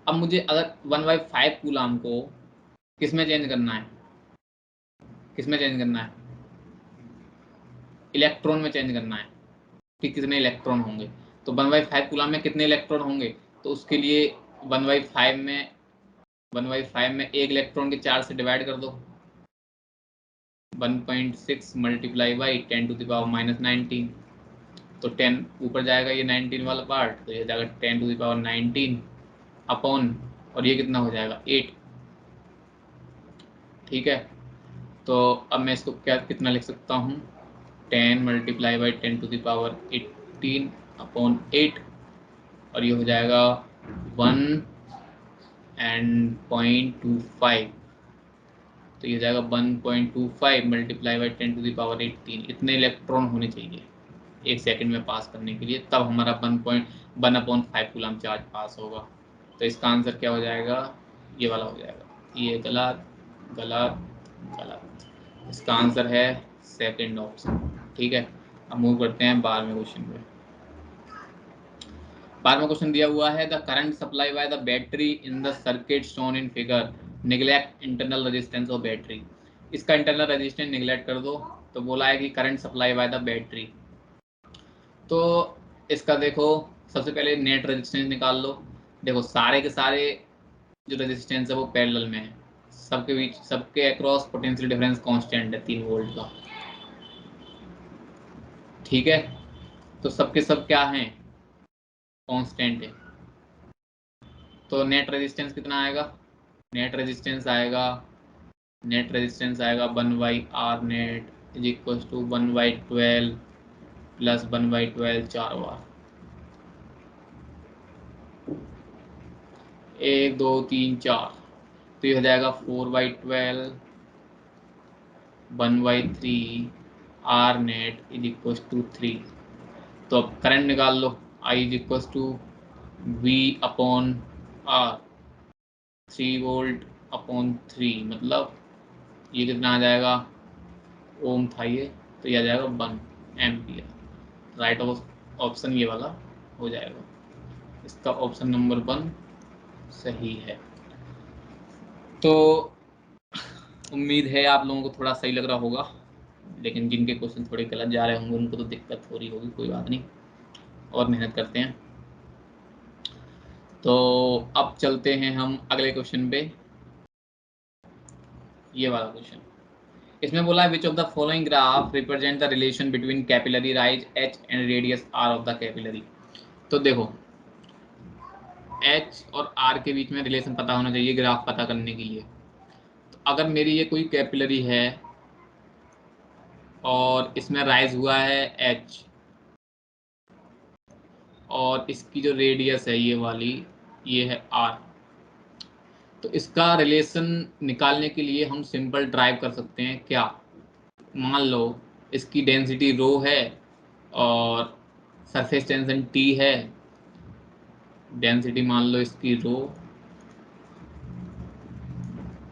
अब मुझे अगर 1/5 कूलाम को किस में चेंज करना है? किस में चेंज करना है? इलेक्ट्रॉन में चेंज करना है कि कितने इलेक्ट्रॉन होंगे। तो 1/5 कूलाम में कितने इलेक्ट्रॉन होंगे? तो उसके लिए 1/5 में एक इलेक्ट्रॉन के 4 से डिवाइड कर दो। 1.6 मल्टीप्लाई बाई 10⁻⁻19। तो 10 ऊपर जाएगा, ये 19 वाला पार्ट, तो ये जाएगा 10⁻19 अपॉन, और ये कितना हो जाएगा 8। ठीक है, तो अब मैं इसको क्या कितना लिख सकता हूँ? 10 मल्टीप्लाई बाई 10⁻18 अपॉन 8, और ये हो जाएगा 1.25। तो ये जाएगा 1.25 मल्टीप्लाई बाई 10⁻18। इतने इलेक्ट्रॉन होने चाहिए एक सेकंड में पास करने के लिए, तब हमारा 1/5 कूलम चार्ज पास होगा। तो इसका आंसर क्या हो जाएगा? ये वाला हो जाएगा। ये गलत गलत गलत। इसका आंसर है सेकंड ऑप्शन। ठीक है, अब मूव करते हैं 12वें क्वेश्चन पे। 12वां क्वेश्चन दिया हुआ है, the current supply by the battery in the circuit shown in figure neglect internal resistance of battery. इसका इंटरनल रेजिस्टेंस नेग्लेक्ट कर दो। तो बोला है कि current supply by the battery, तो इसका देखो सबसे पहले नेट रेजिस्टेंस निकाल लो। देखो सारे के सारे जो रेजिस्टेंस है वो पैरेलल में है, सबके बीच सबके अक्रॉस पोटेंशियल डिफरेंस कांस्टेंट है 3 वोल्ट का। ठीक है, तो सबके सब क्या हैं? कांस्टेंट है। तो नेट रेजिस्टेंस कितना आएगा? नेट रेजिस्टेंस आएगा, नेट रेजिस्टेंस आएगा 1/R net is equal to 1/12 plus 1/12 4 बार, 1 2 3 4। तो ये हो जाएगा 4/12 1/3 R net is equal to 3। तो अब करंट निकाल लो, I is equal to V upon R, 3 volt upon 3, मतलब ये कितना आ जाएगा? ओम था ये, तो ये आ जाएगा 1 एम्पियर। राइट ऑप्शन ये वाला हो जाएगा। इसका ऑप्शन नंबर 1 सही है। तो उम्मीद है आप लोगों को थोड़ा सही लग रहा होगा, लेकिन जिनके क्वेश्चन थोड़े गलत जा रहे होंगे उनको तो दिक्कत हो रही होगी, कोई बात नहीं, और मेहनत करते हैं। तो अब चलते हैं हम अगले क्वेश्चन पे। ये वाला क्वेश्चन, इसमें बोला है विच of the following graph represent the relation between capillary rise h and radius r of the capillary. तो देखो h और r के बीच में रिलेशन पता होना चाहिए ग्राफ पता करने के लिए। तो अगर मेरी ये कोई कैपिलरी है और इसमें राइज हुआ है h, और इसकी जो रेडियस है ये वाली, ये है r, तो इसका रिलेशन निकालने के लिए हम सिंपल ड्राइव कर सकते हैं। क्या? मान लो इसकी डेंसिटी रो है और सरफेस टेंशन t है। डेंसिटी मान लो इसकी रो,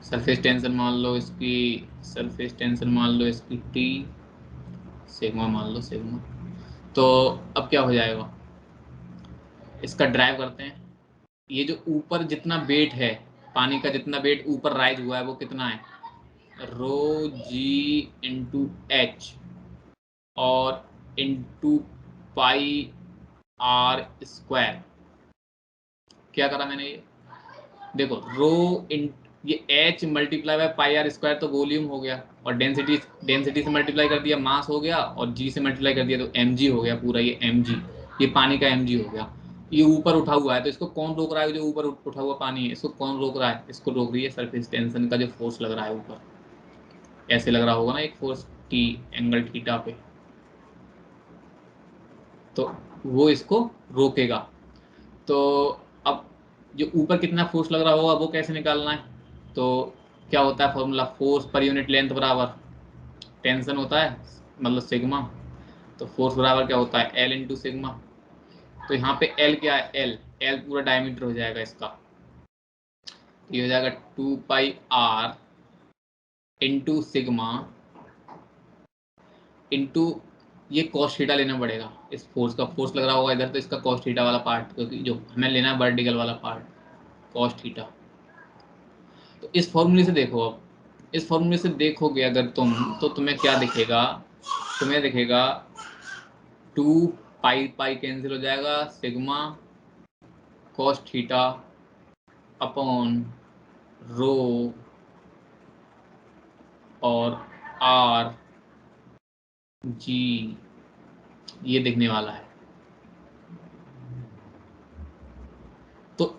सरफेस टेंशन मान लो इसकी, सरफेस टेंशन मान लो इसकी t, सिग्मा मान लो सिग्मा। तो अब क्या हो जाएगा? इसका ड्राइव करते हैं। ये जो ऊपर जितना वेट है, पानी का जितना वेट ऊपर राइज हुआ है वो कितना है? रो जी इंटू एच और इंटू पाई आर स्क्वायर। क्या करा मैंने? ये देखो रो इन ये h multiply by pi r square तो वॉल्यूम हो गया, और डेंसिटी से मल्टीप्लाई कर दिया मास हो गया, और g से मल्टीप्लाई कर दिया तो mg हो गया पूरा, ये mg, ये पानी का mg हो गया। ये ऊपर उठा हुआ है तो इसको कौन रोक रहा है, जो ऊपर उठा हुआ पानी है इसको कौन रोक रहा है, इसको रोक रही है सरफेस टेंशन का जो फोर्स लग रहा है ऊपर, ऐसे लग रहा होगा ना एक फोर्स टी, एंगल थीटा पे, तो वो इसको रोकेगा। तो अब जो ऊपर कितना फोर्स लग रहा होगा वो कैसे निकालना है, तो क्या होता है formula, force per unit length बराबर टेंशन होता है, मतलब सिग्मा, तो फोर्स बराबर क्या होता है एल इंटू सिग्मा। तो यहाँ पे एल क्या है, एल एल पूरा डायमीटर हो जाएगा इसका, ये हो जाएगा 2 पाई आर इंटू सिग्मा इंटू, ये कॉस थीटा लेना पड़ेगा, इस फोर्स का फोर्स लग रहा होगा इधर तो इसका कॉस थीटा वाला पार्ट, क्योंकि जो हमें लेना है वर्टिकल वाला पार्ट कॉस थीटा। तो इस फॉर्मूले से देखो, अब इस फॉर्मूले से देखोगे अगर तुम, तो तुम्हें क्या दिखेगा, तुम्हें दिखेगा 2 पाई पाई कैंसिल हो जाएगा, sigma cos theta upon rho और आर जी, ये दिखने वाला है। तो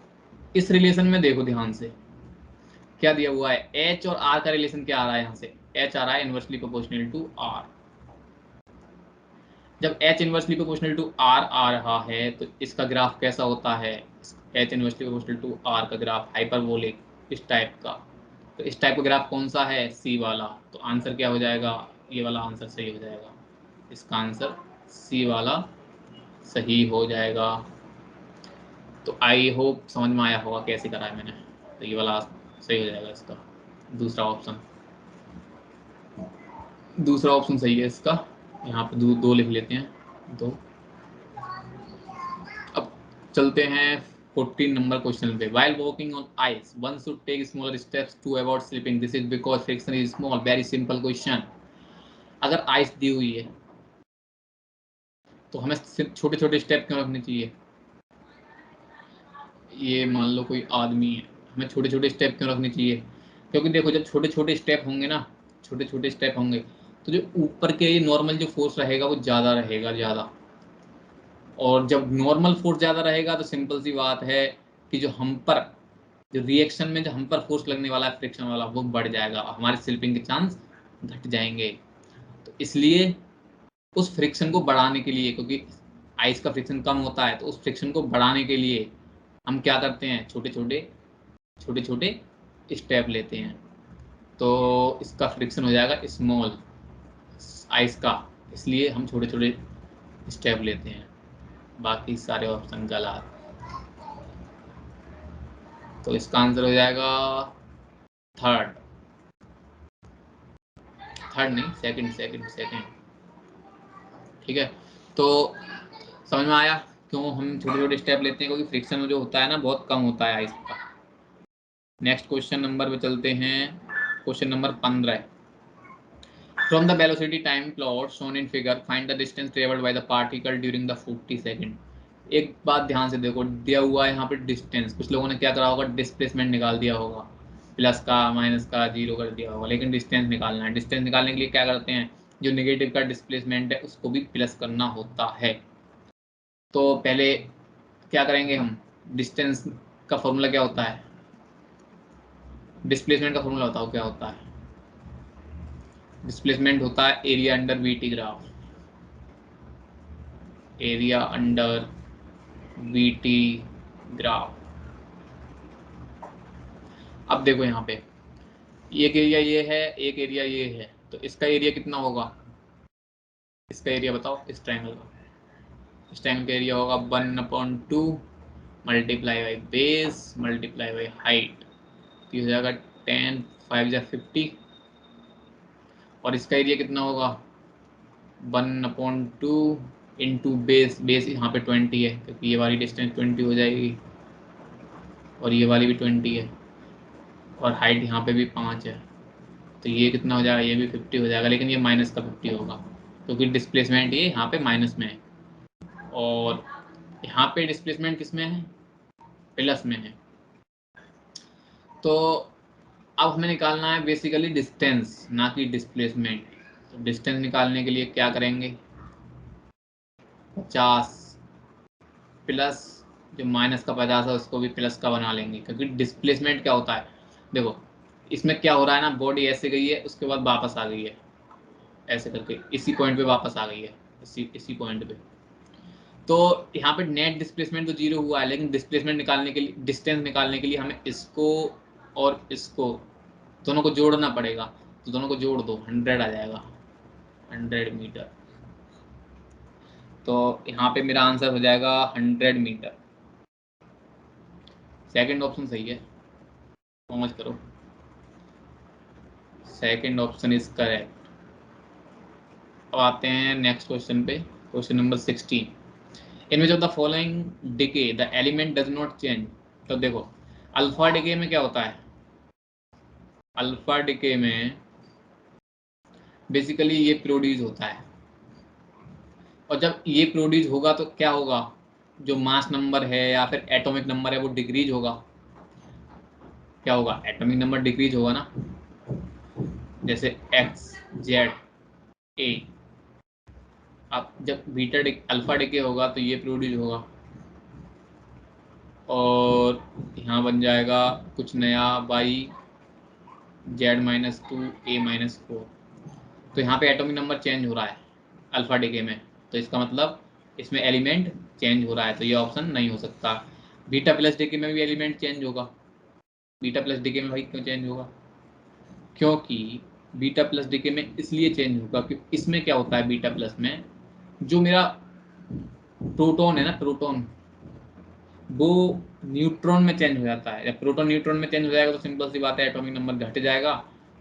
इस रिलेशन में देखो ध्यान से क्या दिया हुआ है, एच और आर का रिलेशन क्या आ रहा है, यहाँ से एच आ रहा है इनवर्सली प्रोपोर्शनल टू आर। जब H inversely proportional to R आ रहा है तो इसका ग्राफ कैसा होता है, H inversely proportional to R का ग्राफ हाइपरबोलिक इस टाइप का। तो इस टाइप का ग्राफ कौन सा है, सी वाला। तो आंसर क्या हो जाएगा, ये वाला आंसर सही हो जाएगा, इसका आंसर सी वाला सही हो जाएगा। तो आई होप समझ में आया होगा कैसे करा है मैंने, तो ये वाला सही हो जाएगा इसका, दूसरा ऑप्शन, दूसरा ऑप्शन सही है इसका। यहाँ पे दो लिख लेते हैं, दो। अब चलते हैं 14 नंबर क्वेश्चन पे। While walking on ice one should take smaller steps to avoid slipping, this is because friction is small. Very simple question. अगर आइस दी हुई है तो हमें छोटे छोटे स्टेप क्यों रखने चाहिए, ये मान लो कोई आदमी है, हमें छोटे छोटे स्टेप क्यों रखने चाहिए, क्योंकि देखो जब छोटे छोटे स्टेप होंगे ना, छोटे छोटे स्टेप होंगे तो जो ऊपर के ये नॉर्मल जो फोर्स रहेगा वो ज़्यादा रहेगा, ज़्यादा। और जब नॉर्मल फोर्स ज़्यादा रहेगा तो सिंपल सी बात है कि जो हम पर, जो रिएक्शन में जो हम पर फोर्स लगने वाला है फ्रिक्शन वाला, वो बढ़ जाएगा, हमारे स्लिपिंग के चांस घट जाएंगे। तो इसलिए उस फ्रिक्शन को बढ़ाने के लिए, क्योंकि आइस का फ्रिक्शन कम होता है, तो उस फ्रिक्शन को बढ़ाने के लिए हम क्या करते हैं, छोटे छोटे स्टेप लेते हैं। तो इसका फ्रिक्शन हो जाएगा स्मॉल आइस का, इसलिए हम छोटे छोटे स्टेप लेते हैं, बाकी सारे ऑप्शन गलत। तो इसका आंसर हो जाएगा थर्ड, थर्ड नहीं सेकंड, सेकंड। ठीक है, तो समझ में आया क्यों हम छोटे छोटे स्टेप लेते हैं, क्योंकि फ्रिक्शन जो होता है ना बहुत कम होता है आइस का। नेक्स्ट क्वेश्चन नंबर पे चलते हैं, question number 15। From the velocity time plot shown in figure find the distance travelled by the particle during the 40 second. एक बात ध्यान से देखो, दिया हुआ है यहाँ पे डिस्टेंस, कुछ लोगों ने क्या करा होगा, डिस्प्लेसमेंट निकाल दिया होगा, प्लस का माइनस का जीरो कर दिया होगा, लेकिन डिस्टेंस निकालना है। डिस्टेंस निकालने के लिए क्या करते हैं, जो नेगेटिव का डिस्प्लेसमेंट है उसको भी प्लस करना होता है। तो पहले क्या करेंगे हम, डिस्टेंस का फॉर्मूला क्या होता है, डिस्प्लेसमेंट का फॉर्मूला बताओ क्या होता है। डिस्प्लेसमेंट होता है area under VT graph, area under VT graph. अब देखो यहाँ पे एक एरिया ये है, एक एरिया ये है, तो इसका एरिया कितना होगा, इसका एरिया बताओ इस ट्रायंगल का, इस ट्रायंगल का एरिया होगा 1/2 multiply by base multiply by height, तो हो जाएगा 10 5 जा 50। और इसका एरिया कितना होगा 1/2 इंटू बेस, बेस यहाँ पे 20 है क्योंकि ये वाली डिस्टेंस 20 हो जाएगी, और ये वाली भी 20 है, और हाइट यहाँ पे भी 5 है, तो ये कितना हो जाएगा, ये भी 50 हो जाएगा, लेकिन ये माइनस का 50 होगा क्योंकि डिस्प्लेसमेंट ये यहाँ पे माइनस में है, और यहाँ पे डिस्प्लेसमेंट किस में है, प्लस में है। तो अब हमें निकालना है बेसिकली डिस्टेंस, ना कि डिस्प्लेसमेंट। तो डिस्टेंस निकालने के लिए क्या करेंगे, 50 प्लस जो माइनस का 50 है उसको भी प्लस का बना लेंगे, क्योंकि डिस्प्लेसमेंट क्या होता है, देखो इसमें क्या हो रहा है ना, बॉडी ऐसे गई है उसके बाद वापस आ गई है, ऐसे करके इसी पॉइंट पे वापस आ गई है, इसी पॉइंट पे। तो यहाँ पे नेट डिस्प्लेसमेंट तो जीरो हुआ है, लेकिन डिस्प्लेसमेंट निकालने के लिए, डिस्टेंस निकालने के लिए हमें इसको और इसको दोनों को जोड़ना पड़ेगा। तो दोनों को जोड़ दो, 100 आ जाएगा, 100 मीटर। तो यहाँ पे मेरा आंसर हो जाएगा 100 मीटर। सेकंड ऑप्शन सही है, समझ करो, सेकंड ऑप्शन इज करेक्ट। अब आते हैं नेक्स्ट क्वेश्चन पे, question number 16। In which of the following decay the element does not change. तो देखो अल्फा डिके में क्या होता है, अल्फा डिके में बेसिकली ये प्रोड्यूस होता है, और जब ये प्रोड्यूस होगा तो क्या होगा, जो मास नंबर है या फिर एटॉमिक नंबर है वो डिक्रीज होगा। क्या होगा, एटॉमिक नंबर डिक्रीज होगा ना, जैसे एक्स, जेड, ए। अब जब बीटा अल्फा डिके होगा तो ये प्रोड्यूस होगा, और यहाँ बन जाएगा कुछ नया बाई Z-2 A-4। तो यहाँ पे एटॉमिक नंबर चेंज हो रहा है अल्फा डिके में, तो इसका मतलब इसमें एलिमेंट चेंज हो रहा है, तो ये ऑप्शन नहीं हो सकता। बीटा प्लस डिके में भी एलिमेंट चेंज होगा, बीटा प्लस डिके में भाई क्यों चेंज होगा, क्योंकि बीटा प्लस डिके में इसलिए चेंज होगा क्योंकि इसमें क्या होता है, बीटा प्लस में जो मेरा प्रोटॉन है ना, प्रोटॉन वो न्यूट्रॉन में चेंज हो जाता है। जब प्रोटॉन न्यूट्रॉन में चेंज हो जाएगा तो सिंपल सी बात है, एटॉमिक नंबर घट जाएगा,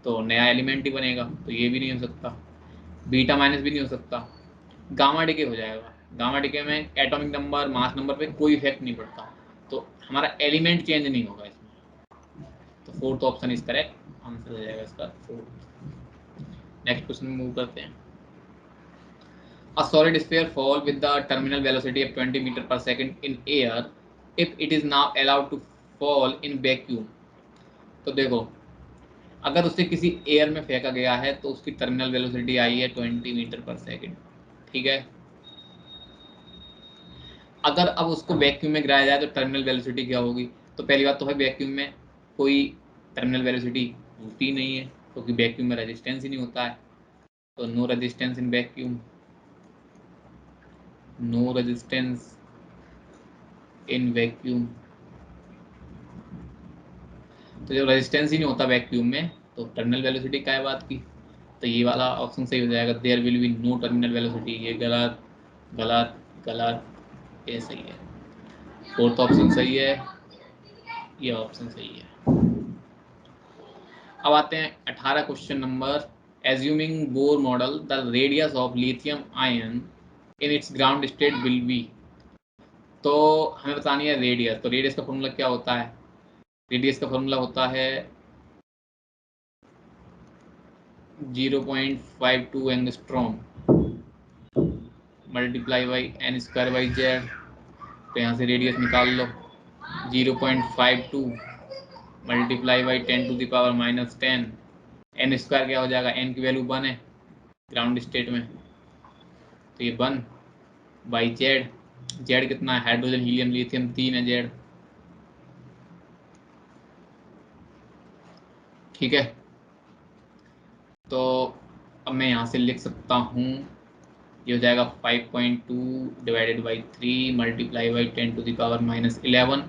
तो नया एलिमेंट ही बनेगा, तो ये भी नहीं हो सकता। बीटा माइनस भी नहीं हो सकता, गामा डिके हो जाएगा। गामा डिके में एटॉमिक नंबर मास नंबर पे कोई इफेक्ट नहीं पड़ता, तो हमारा एलिमेंट चेंज नहीं होगा इसमें। तो fourth option is correct, answer हो जाएगा इसका फोर्थ। नेक्स्ट क्वेश्चन में मूव करते हैं। A solid sphere fall with the terminal velocity of 20 meter per second in air if it is now allowed to fall in vacuum। तो देखो अगर उसे किसी एयर में फेंका गया है तो उसकी टर्मिनल वेलोसिटी आई है 20 मीटर पर सेकंड, ठीक है। अगर अब उसको वैक्यूम में गिराया जाए तो टर्मिनल वेलोसिटी क्या होगी, तो पहली बात तो है वैक्यूम में कोई टर्मिनल वेलोसिटी होती नहीं है, क्योंकि वैक्यूम में रेजिस्टेंस ही नहीं होता है, तो no resistance in vacuum, no resistance in vacuum. तो जब रेजिस्टेंस ही नहीं होता वैक्यूम में तो टर्मिनल वेलोसिटी क्या है बात की, तो ये वाला ऑप्शन सही हो जाएगा, there will be no terminal velocity. ये गलत गलत गलत, ये सही है, फोर्थ ऑप्शन सही है, ये ऑप्शन सही है। अब आते हैं 18 question number. Assuming Bohr model the radius of lithium ion in its ground state will be. तो हमें बतानी है रेडियस, तो रेडियस का फॉर्मूला क्या होता है, रेडियस का फॉर्मूला होता है 0.52 angstrom multiply by n square by Z. तो यहाँ से रेडियस निकाल लो, 0.52 मल्टीप्लाई बाई 10⁻⁻10। एन स्क्वायर क्या हो जाएगा, एन की वैल्यू 1 है ग्राउंड स्टेट में, तो ये 1 बाई जेड। जेड कितना है, हाइड्रोजन हीलियम लिथियम 3 है जेड, ठीक है। तो अब मैं यहाँ से लिख सकता हूँ, ये हो जाएगा 5.2 डिवाइडेड बाई 3 मल्टीप्लाई बाई 10⁻⁻11,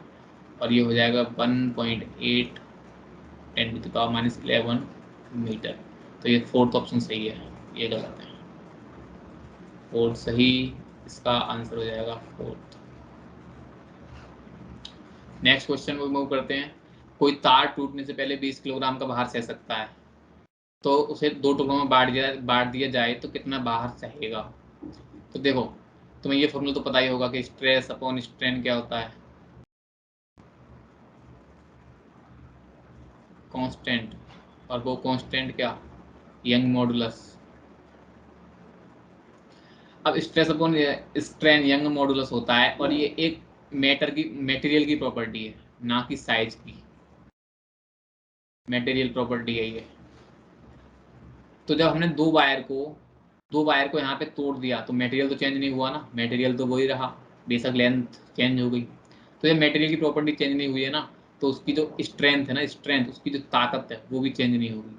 और ये हो जाएगा 1.8 10⁻⁻11 मीटर। तो ये फोर्थ ऑप्शन सही है, ये गलत है, फोर्थ सही, इसका आंसर हो जाएगा फोर्थ। नेक्स्ट क्वेश्चन को मूव करते हैं। कोई तार टूटने से पहले 20 किलोग्राम का भार सह सकता है, तो उसे दो टुकड़ों में बांट दिया जाए तो कितना बाहर सहेगा। तो देखो तुम्हें ये फॉर्मूला तो पता ही होगा कि स्ट्रेस अपॉन स्ट्रेन क्या होता है, कांस्टेंट, और वो कांस्टेंट क्या, यंग मॉडुलस। अब stress upon strain young modulus होता है, और ये एक मैटर की, मटेरियल की प्रॉपर्टी है, ना कि साइज की। मटेरियल प्रॉपर्टी है ये। तो जब हमने दो वायर को यहाँ पे तोड़ दिया तो मटेरियल तो चेंज नहीं हुआ ना, मटेरियल तो वही रहा, बेशक लेंथ चेंज हो गई। तो जब मटेरियल की प्रॉपर्टी चेंज नहीं हुई है ना, तो उसकी जो स्ट्रेंथ है ना, स्ट्रेंथ उसकी जो ताकत है वो भी चेंज नहीं होगी।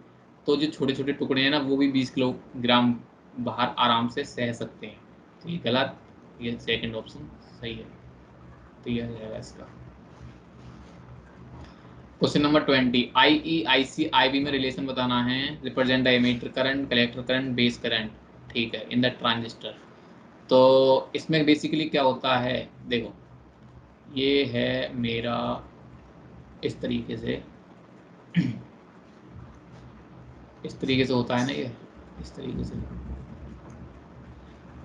तो जो छोटे छोटे टुकड़े हैं ना वो भी 20 किलोग्राम बाहर आराम से सह सकते हैं। तो ये गलत, ये सेकंड ऑप्शन सही है। तो यह जाएगा इसका। Question number 20, I I C I B में रिलेशन बताना है। Represent the emitter current, collector current, base current, ठीक है, इन द ट्रांजिस्टर। तो इसमें बेसिकली क्या होता है, देखो ये है मेरा इस तरीके से इस तरीके से होता है ना ये, इस तरीके से।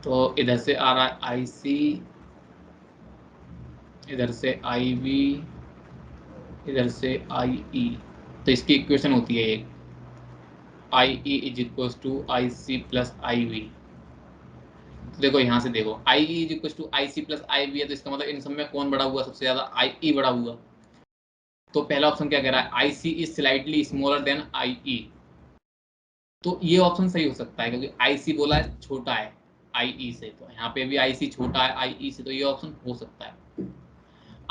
तो इधर से आ रहा है आई सी, इधर से आई बी, इधर से आई ई। तो इसकी इक्वेशन होती है एक, I E is equal to I C plus I V. तो देखो यहाँ से देखो, I E is equal to I C plus I B है, तो इसका मतलब इन सब में कौन बड़ा हुआ सबसे ज्यादा, आई ई बड़ा हुआ। तो पहला ऑप्शन क्या कह रहा है, I C is slightly smaller than I E. तो ये ऑप्शन सही हो सकता है क्योंकि आई सी बोला है छोटा है आई ई से, तो यहाँ पे भी आई सी छोटा है आई ई से, तो ये ऑप्शन हो सकता है।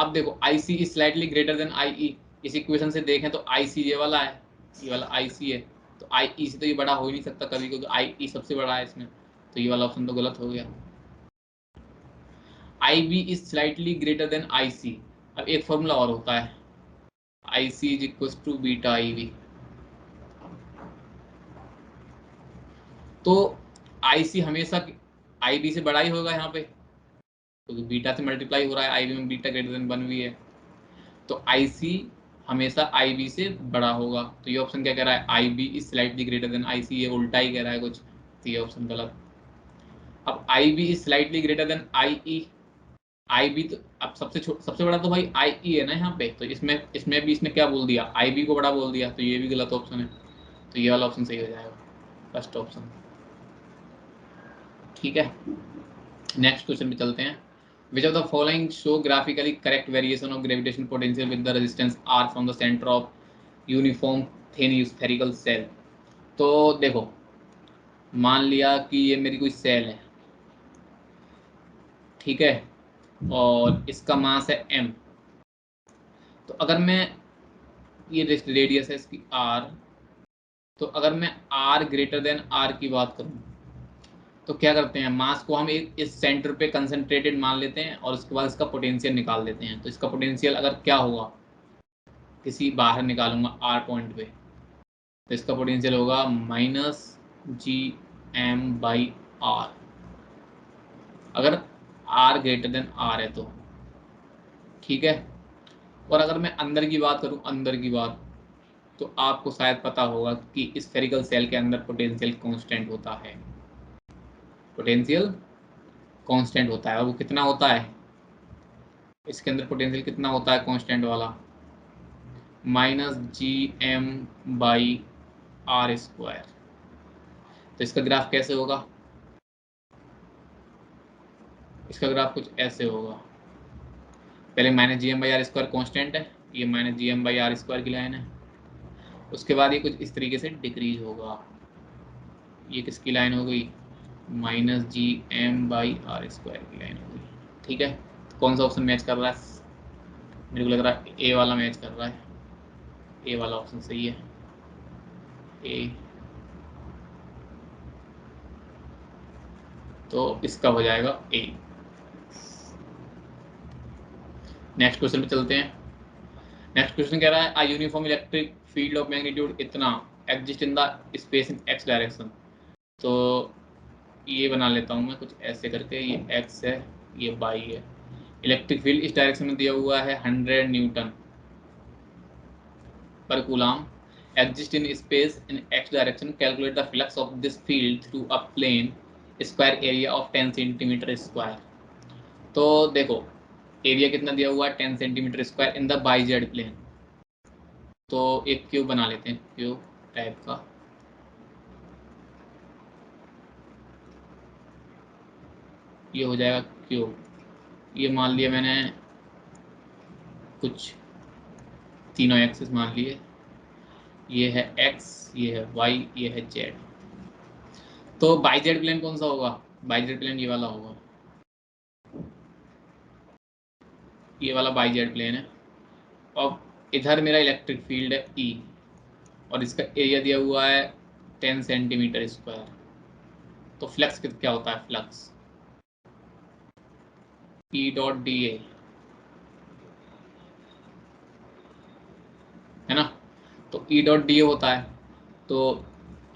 अब देखो I C is slightly greater than I E, इस इक्वेशन से देखें तो आई सी ये वाला है, ये वाला आई सी है, तो आई ई से तो ये बड़ा हो ही नहीं सकता कभी, क्योंकि आई ई सबसे बड़ा है इसमें। तो ये वाला ऑप्शन तो गलत हो गया। I B is slightly greater than I C. अब एक फॉर्मूला और होता है, I C is equal to beta I V. तो आई सी हमेशा आई बी से बड़ा ही होगा यहाँ पे, क्योंकि बीटा से मल्टीप्लाई हो रहा है, आई बी में बीटा ग्रेटर देन 1 भी है। तो आई सी हमेशा आई बी से बड़ा होगा। तो ये ऑप्शन क्या कह रहा है, I B is slightly greater than I C, ये उल्टा ही कह रहा है कुछ, तो ये ऑप्शन गलत। अब I B is slightly greater than I E, I B तो अब सबसे बड़ा तो भाई आई ई है ना यहाँ पे, तो इसमें भी इसने क्या बोल दिया, आई बी को बड़ा बोल दिया, तो ये भी गलत ऑप्शन है। तो ये वाला ऑप्शन सही हो जाएगा, फर्स्ट ऑप्शन। ठीक है, नेक्स्ट क्वेश्चन में चलते हैं। विच of the following show graphically correct variation of gravitation potential with the resistance R from the centre of uniform thin spherical shell. तो देखो, मान लिया कि ये मेरी कोई सेल है, ठीक है, और इसका मास है m। तो अगर मैं, ये रेडियस है इसकी r, तो अगर मैं r ग्रेटर देन r की बात करूं, तो क्या करते हैं, मास को हम एक इस सेंटर पे कंसंट्रेटेड मान लेते हैं और उसके बाद इसका पोटेंशियल निकाल देते हैं। तो इसका पोटेंशियल अगर क्या होगा, किसी बाहर निकालूंगा r पॉइंट पे, तो इसका पोटेंशियल होगा minus G M by R, अगर r ग्रेटर देन r है तो, ठीक है। और अगर मैं अंदर की बात करूं, अंदर की बात, तो आपको शायद पता होगा कि स्फेरिकल सेल के अंदर पोटेंशियल कांस्टेंट होता है, पोटेंशियल कांस्टेंट होता है। और वो कितना होता है, इसके अंदर पोटेंशियल कितना होता है कांस्टेंट वाला, minus G M by R square. तो इसका ग्राफ कैसे होगा, इसका ग्राफ कुछ ऐसे होगा, पहले minus G M by R square constant है, ये minus G M by R square की लाइन है, उसके बाद ये कुछ इस तरीके से डिक्रीज होगा, ये किसकी लाइन हो गई, minus G M by R square की लाइन हो गई। ठीक है, कौन सा ऑप्शन मैच कर रहा है, मेरे को लग रहा है ए वाला मैच कर रहा है, ए वाला ऑप्शन सही है, ए। तो इसका हो जाएगा ए। नेक्स्ट क्वेश्चन पे चलते हैं। नेक्स्ट क्वेश्चन कह रहा है, a uniform electric field of magnitude इतना exist in the space in X direction. तो ये बना लेता हूँ मैं कुछ ऐसे करके, ये एक्स है, ये वाई है। इलेक्ट्रिक फील्ड इस डायरेक्शन में दिया हुआ है 100 Newton per coulomb, exist in space in x direction. Calculate the flux of this field through a plane square area of 10 centimetre square. तो देखो, एरिया कितना दिया हुआ है, 10 centimetre square in the Y Z plane. तो एक cube बना लेते हैं, क्यूब टाइप का, ये हो जाएगा क्यूब। ये मान लिया मैंने कुछ तीनों एक्सिस मान लिए, ये है एक्स, ये है वाई, ये है जेड। तो बाई जेड प्लेन कौन सा होगा? बाई जेड प्लेन ये वाला होगा, ये वाला बाई जेड प्लेन है। अब इधर मेरा इलेक्ट्रिक फील्ड है ई, और इसका एरिया दिया हुआ है 10 सेंटीमीटर स्क्वायर। तो फ्लक्स क्या होता है? Flux E dot D A, है ना? तो ई डॉट डी ए होता है। तो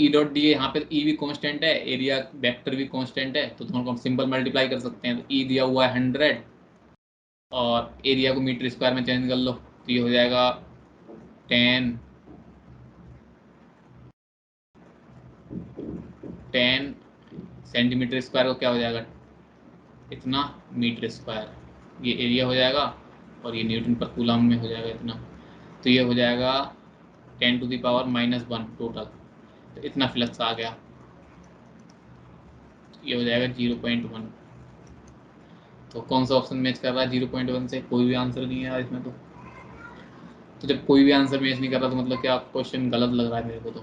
ई डॉट डी ए, यहाँ पे ई भी कांस्टेंट है, एरिया वेक्टर भी कांस्टेंट है, तो दोनों को हम सिंपल मल्टीप्लाई कर सकते हैं। तो ई दिया हुआ है 100, और एरिया को मीटर स्क्वायर में चेंज कर लो, तो ये हो जाएगा 10 सेंटीमीटर स्क्वायर को क्या हो जाएगा? इतना मीटर स्क्वायर। ये एरिया हो जाएगा, और ये न्यूटन पर कूलम में हो जाएगा इतना। तो ये हो जाएगा 10⁻⁻1 टोटल। तो इतना फ्लक्स आ गया, ये हो जाएगा 0.1। तो कौन सा ऑप्शन मैच कर रहा है 0.1 से? कोई भी आंसर नहीं है यार इसमें तो जब कोई भी आंसर मैच नहीं कर रहा तो मतलब क्या क्वेश्चन गलत लग रहा है मेरे को, तो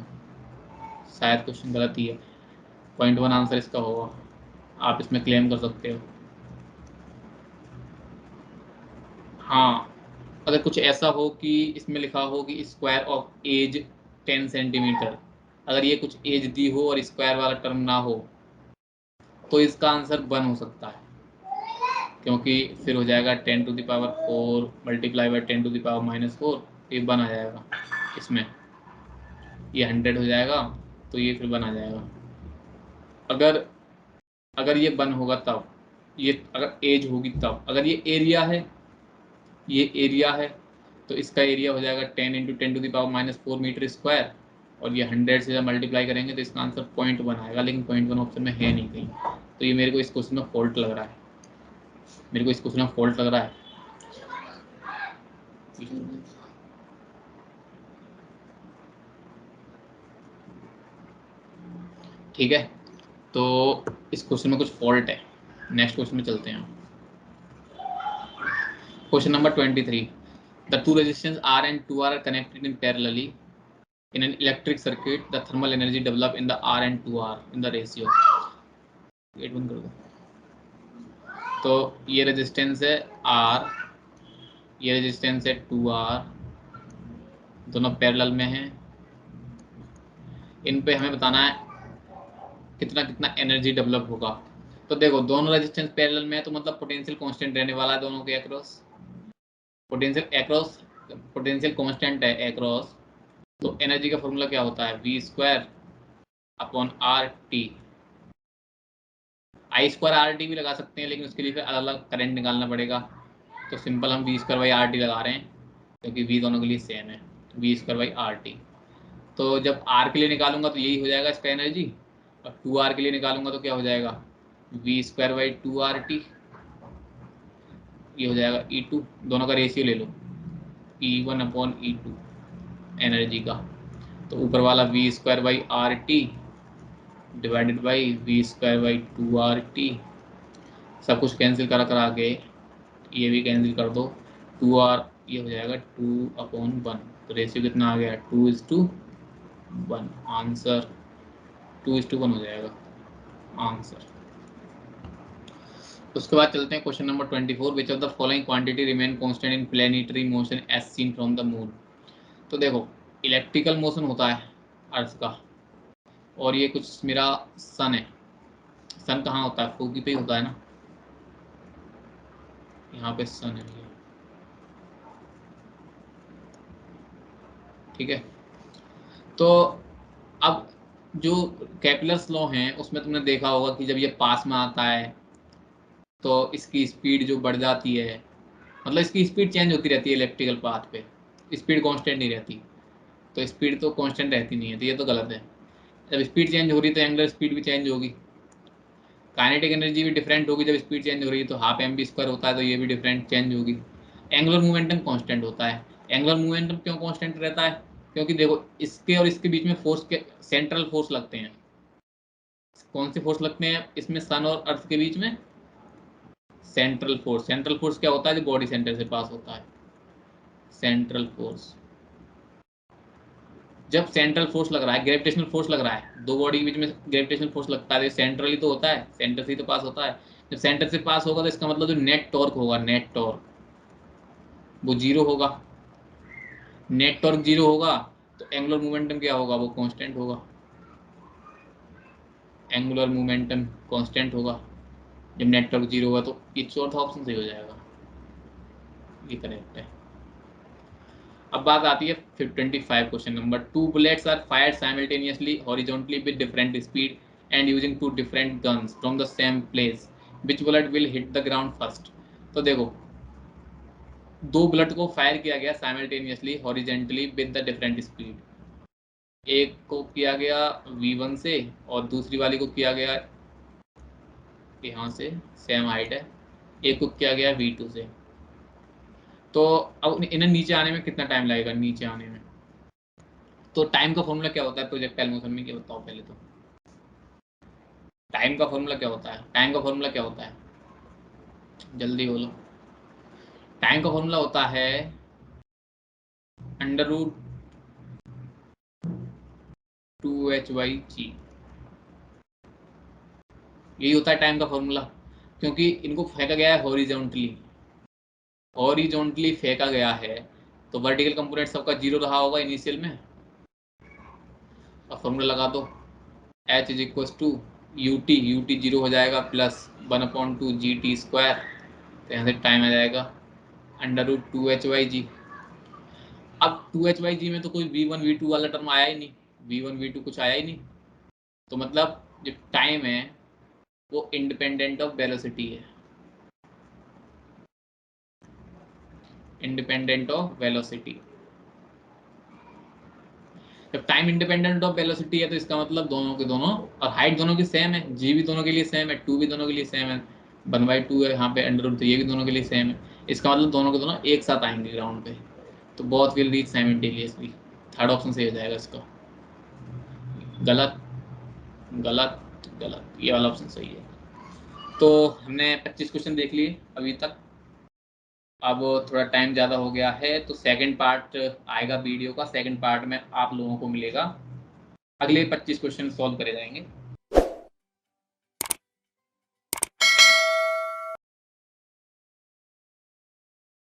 शायद क्वेश्चन गलत ही है। 0.1 आंसर इसका होगा, आप इसमें क्लेम कर सकते हो। हाँ, अगर कुछ ऐसा हो कि इसमें लिखा हो कि स्क्वायर ऑफ एज 10 सेंटीमीटर, अगर ये कुछ एज दी हो और स्क्वायर वाला टर्म ना हो, तो इसका आंसर 1 हो सकता है, क्योंकि फिर हो जाएगा 10⁻⁴ मल्टीप्लाई बाई 10⁻⁻4, ये 1 आ जाएगा इसमें। ये 100 हो जाएगा, तो ये फिर 1 आ जाएगा। अगर अगर ये 1 होगा तब, ये अगर एज होगी तब। अगर ये एरिया है, ये एरिया है, तो इसका एरिया हो जाएगा 10 × 10⁻⁴ मीटर स्क्वायर, और ये 100 से जब मल्टीप्लाई करेंगे तो इसका आंसर 0.1 आएगा, लेकिन 0.1 ऑप्शन में है नहीं कहीं। तो ये मेरे को इस क्वेश्चन में फॉल्ट लग रहा है, मेरे को इस क्वेश्चन में फॉल्ट लग रहा है। ठीक है, तो इस क्वेश्चन में कुछ फॉल्ट है। नेक्स्ट क्वेश्चन में चलते हैं। Question number 23, the two resistance R and 2R are connected in parallelly in an electric circuit. The thermal energy developed in the R and 2R in the ratio, gate बंद कर दो। तो ये resistance है R, ये resistance है 2R, दोनों parallel में हैं। इन पे हमें बताना है कितना कितना एनर्जी डेवलप होगा। तो देखो, दोनों रेजिस्टेंस पैरेलल में है, तो मतलब पोटेंशियल कांस्टेंट रहने वाला है दोनों के अक्रॉस। पोटेंशियल कांस्टेंट है अक्रॉस। तो एनर्जी का फॉर्मूला क्या होता है? V²/RT। I²RT भी लगा सकते हैं, लेकिन उसके लिए फिर अलग अलग करंट निकालना पड़ेगा। तो सिंपल हम V²/RT लगा रहे हैं, क्योंकि V दोनों के लिए सेम है। V²/RT। तो जब R के लिए निकालूंगा तो यही हो जाएगा इसका एनर्जी, और 2R के लिए निकालूंगा तो क्या हो जाएगा? V²/2RT। ये हो जाएगा E2, दोनों का रेशियो ले लो, E1/E2 एनर्जी का। तो ऊपर वाला V²/RT डिवाइडेड बाई V²/2RT। सब कुछ कैंसिल करा के ये भी कैंसिल कर दो, 2R ये हो जाएगा 2/1। तो रेशियो कितना आ गया? 2:1। आंसर 2:1 हो जाएगा आंसर। उसके बाद चलते हैं question number 24, which of the following quantity remain constant in planetary motion as seen from the moon. तो देखो, इलेक्ट्रिकल मोशन होता है अर्थ का, और ये कुछ मेरा सन है। सन कहाँ होता है? फोकी पे ही होता है ना, यहाँ पे सन है ये। ठीक है, तो अब जो केपलर्स लॉ हैं उसमें तुमने देखा होगा कि जब ये पास में आता है तो इसकी स्पीड जो बढ़ जाती है, मतलब इसकी स्पीड चेंज होती रहती है इलेक्ट्रिकल पाथ पे, स्पीड कांस्टेंट नहीं रहती। तो स्पीड तो कांस्टेंट रहती नहीं है, तो ये तो गलत है। जब स्पीड चेंज हो रही है तो एंगुलर स्पीड भी चेंज होगी। काइनेटिक एनर्जी भी डिफरेंट होगी जब स्पीड चेंज हो रही है, तो हाफ mv² होता है, तो ये भी डिफरेंट चेंज होगी। एंगुलर मोमेंटम कांस्टेंट होता है। एंगुलर मोमेंटम क्यों कांस्टेंट रहता है? क्योंकि देखो, इसके और इसके बीच में फोर्स के सेंट्रल फोर्स लगते हैं। कौन से फोर्स लगते हैं इसमें सन और अर्थ के बीच में? Central force. सेंट्रल फोर्स क्या होता है? जो बॉडी सेंटर से पास होता है, सेंट्रल फोर्स। जब सेंट्रल फोर्स लग रहा है, ग्रेविटेशनल फोर्स लग रहा है, दो बॉडी के बीच में ग्रेविटेशनल फोर्स लगता है, सेंट्रली तो होता है, सेंटर से ही तो पास होता है। जब सेंटर से पास होगा तो इसका मतलब जो नेट टॉर्क होगा, नेट टॉर्क वो जीरो होगा। नेट टॉर्क जीरो होगा तो एंगुलर मोमेंटम क्या होगा, वो कांस्टेंट होगा। एंगुलर मोमेंटम कांस्टेंट होगा जब नेट टॉर्क जीरो होगा। तो ये चौथा ऑप्शन सही हो जाएगा, ये करेक्ट है। अब बात आती है 25 question number. Two bullets are fired simultaneously horizontally with different speed and using two different guns from the same place, which bullet will hit the ground first. तो देखो, दो बुलेट को फायर किया गया simultaneously horizontally with the different speed. एक को किया गया V1 से और दूसरी वाली को किया गया यहाँ से, सेम हाइट है, एक को किया गया V2 से। तो अब इन्हें नीचे आने में कितना टाइम लगेगा, नीचे आने में। तो टाइम का फॉर्मूला क्या होता है प्रोजेक्टाइल मोशन में, क्या बताओ पहले तो। टाइम का फॉर्मूला क्या होता है, टाइम का फॉर्मूला क्या होता है, जल्दी बोलो। टाइम का फॉर्मूला होता है अंडर रूट 2h/g। यही होता है टाइम का फॉर्मूला, क्योंकि इनको फेंका गया है हॉरिजॉन्टली, हॉरिजॉन्टली फेंका गया है, तो वर्टिकल कंपोनेंट सबका जीरो रहा होगा इनिशियल में। अब फॉर्मूला लगा दो, H is equal to ut zero हो जाएगा प्लस 1/2 GT²। तो यहाँ से टाइम आ जाएगा अंडर रूट 2h/g। अब 2h/g में तो कोई V1 V2 वाला टर्म आया ही नहीं, V1 V2 कुछ आया ही नहीं। तो मतलब जो टाइम है वो इंडिपेंडेंट ऑफ वेलोसिटी है, इंडिपेंडेंट ऑफ वेलोसिटी। जब टाइम इंडिपेंडेंट ऑफ वेलोसिटी है तो इसका मतलब दोनों के दोनों, और हाइट दोनों की सेम है, जी भी दोनों के लिए सेम है, टू भी दोनों के लिए सेम है, 1/2 है यहाँ पे अंडर रूट, तो ये भी दोनों के लिए सेम है। इसका मतलब दोनों के दोनों एक साथ आएंगे ग्राउंड पे, तो both will reach simultaneously. Third option सही हो जाएगा इसका। गलत, गलत, गलत, ये वाला ऑप्शन सही है। तो हमने 25 क्वेश्चन देख लिए अभी तक। अब थोड़ा टाइम ज़्यादा हो गया है, तो सेकंड पार्ट आएगा वीडियो का, सेकंड पार्ट में आप लोगों को मिलेगा, अगले 25 क्वेश्चन सॉल्व करे जाएंगे।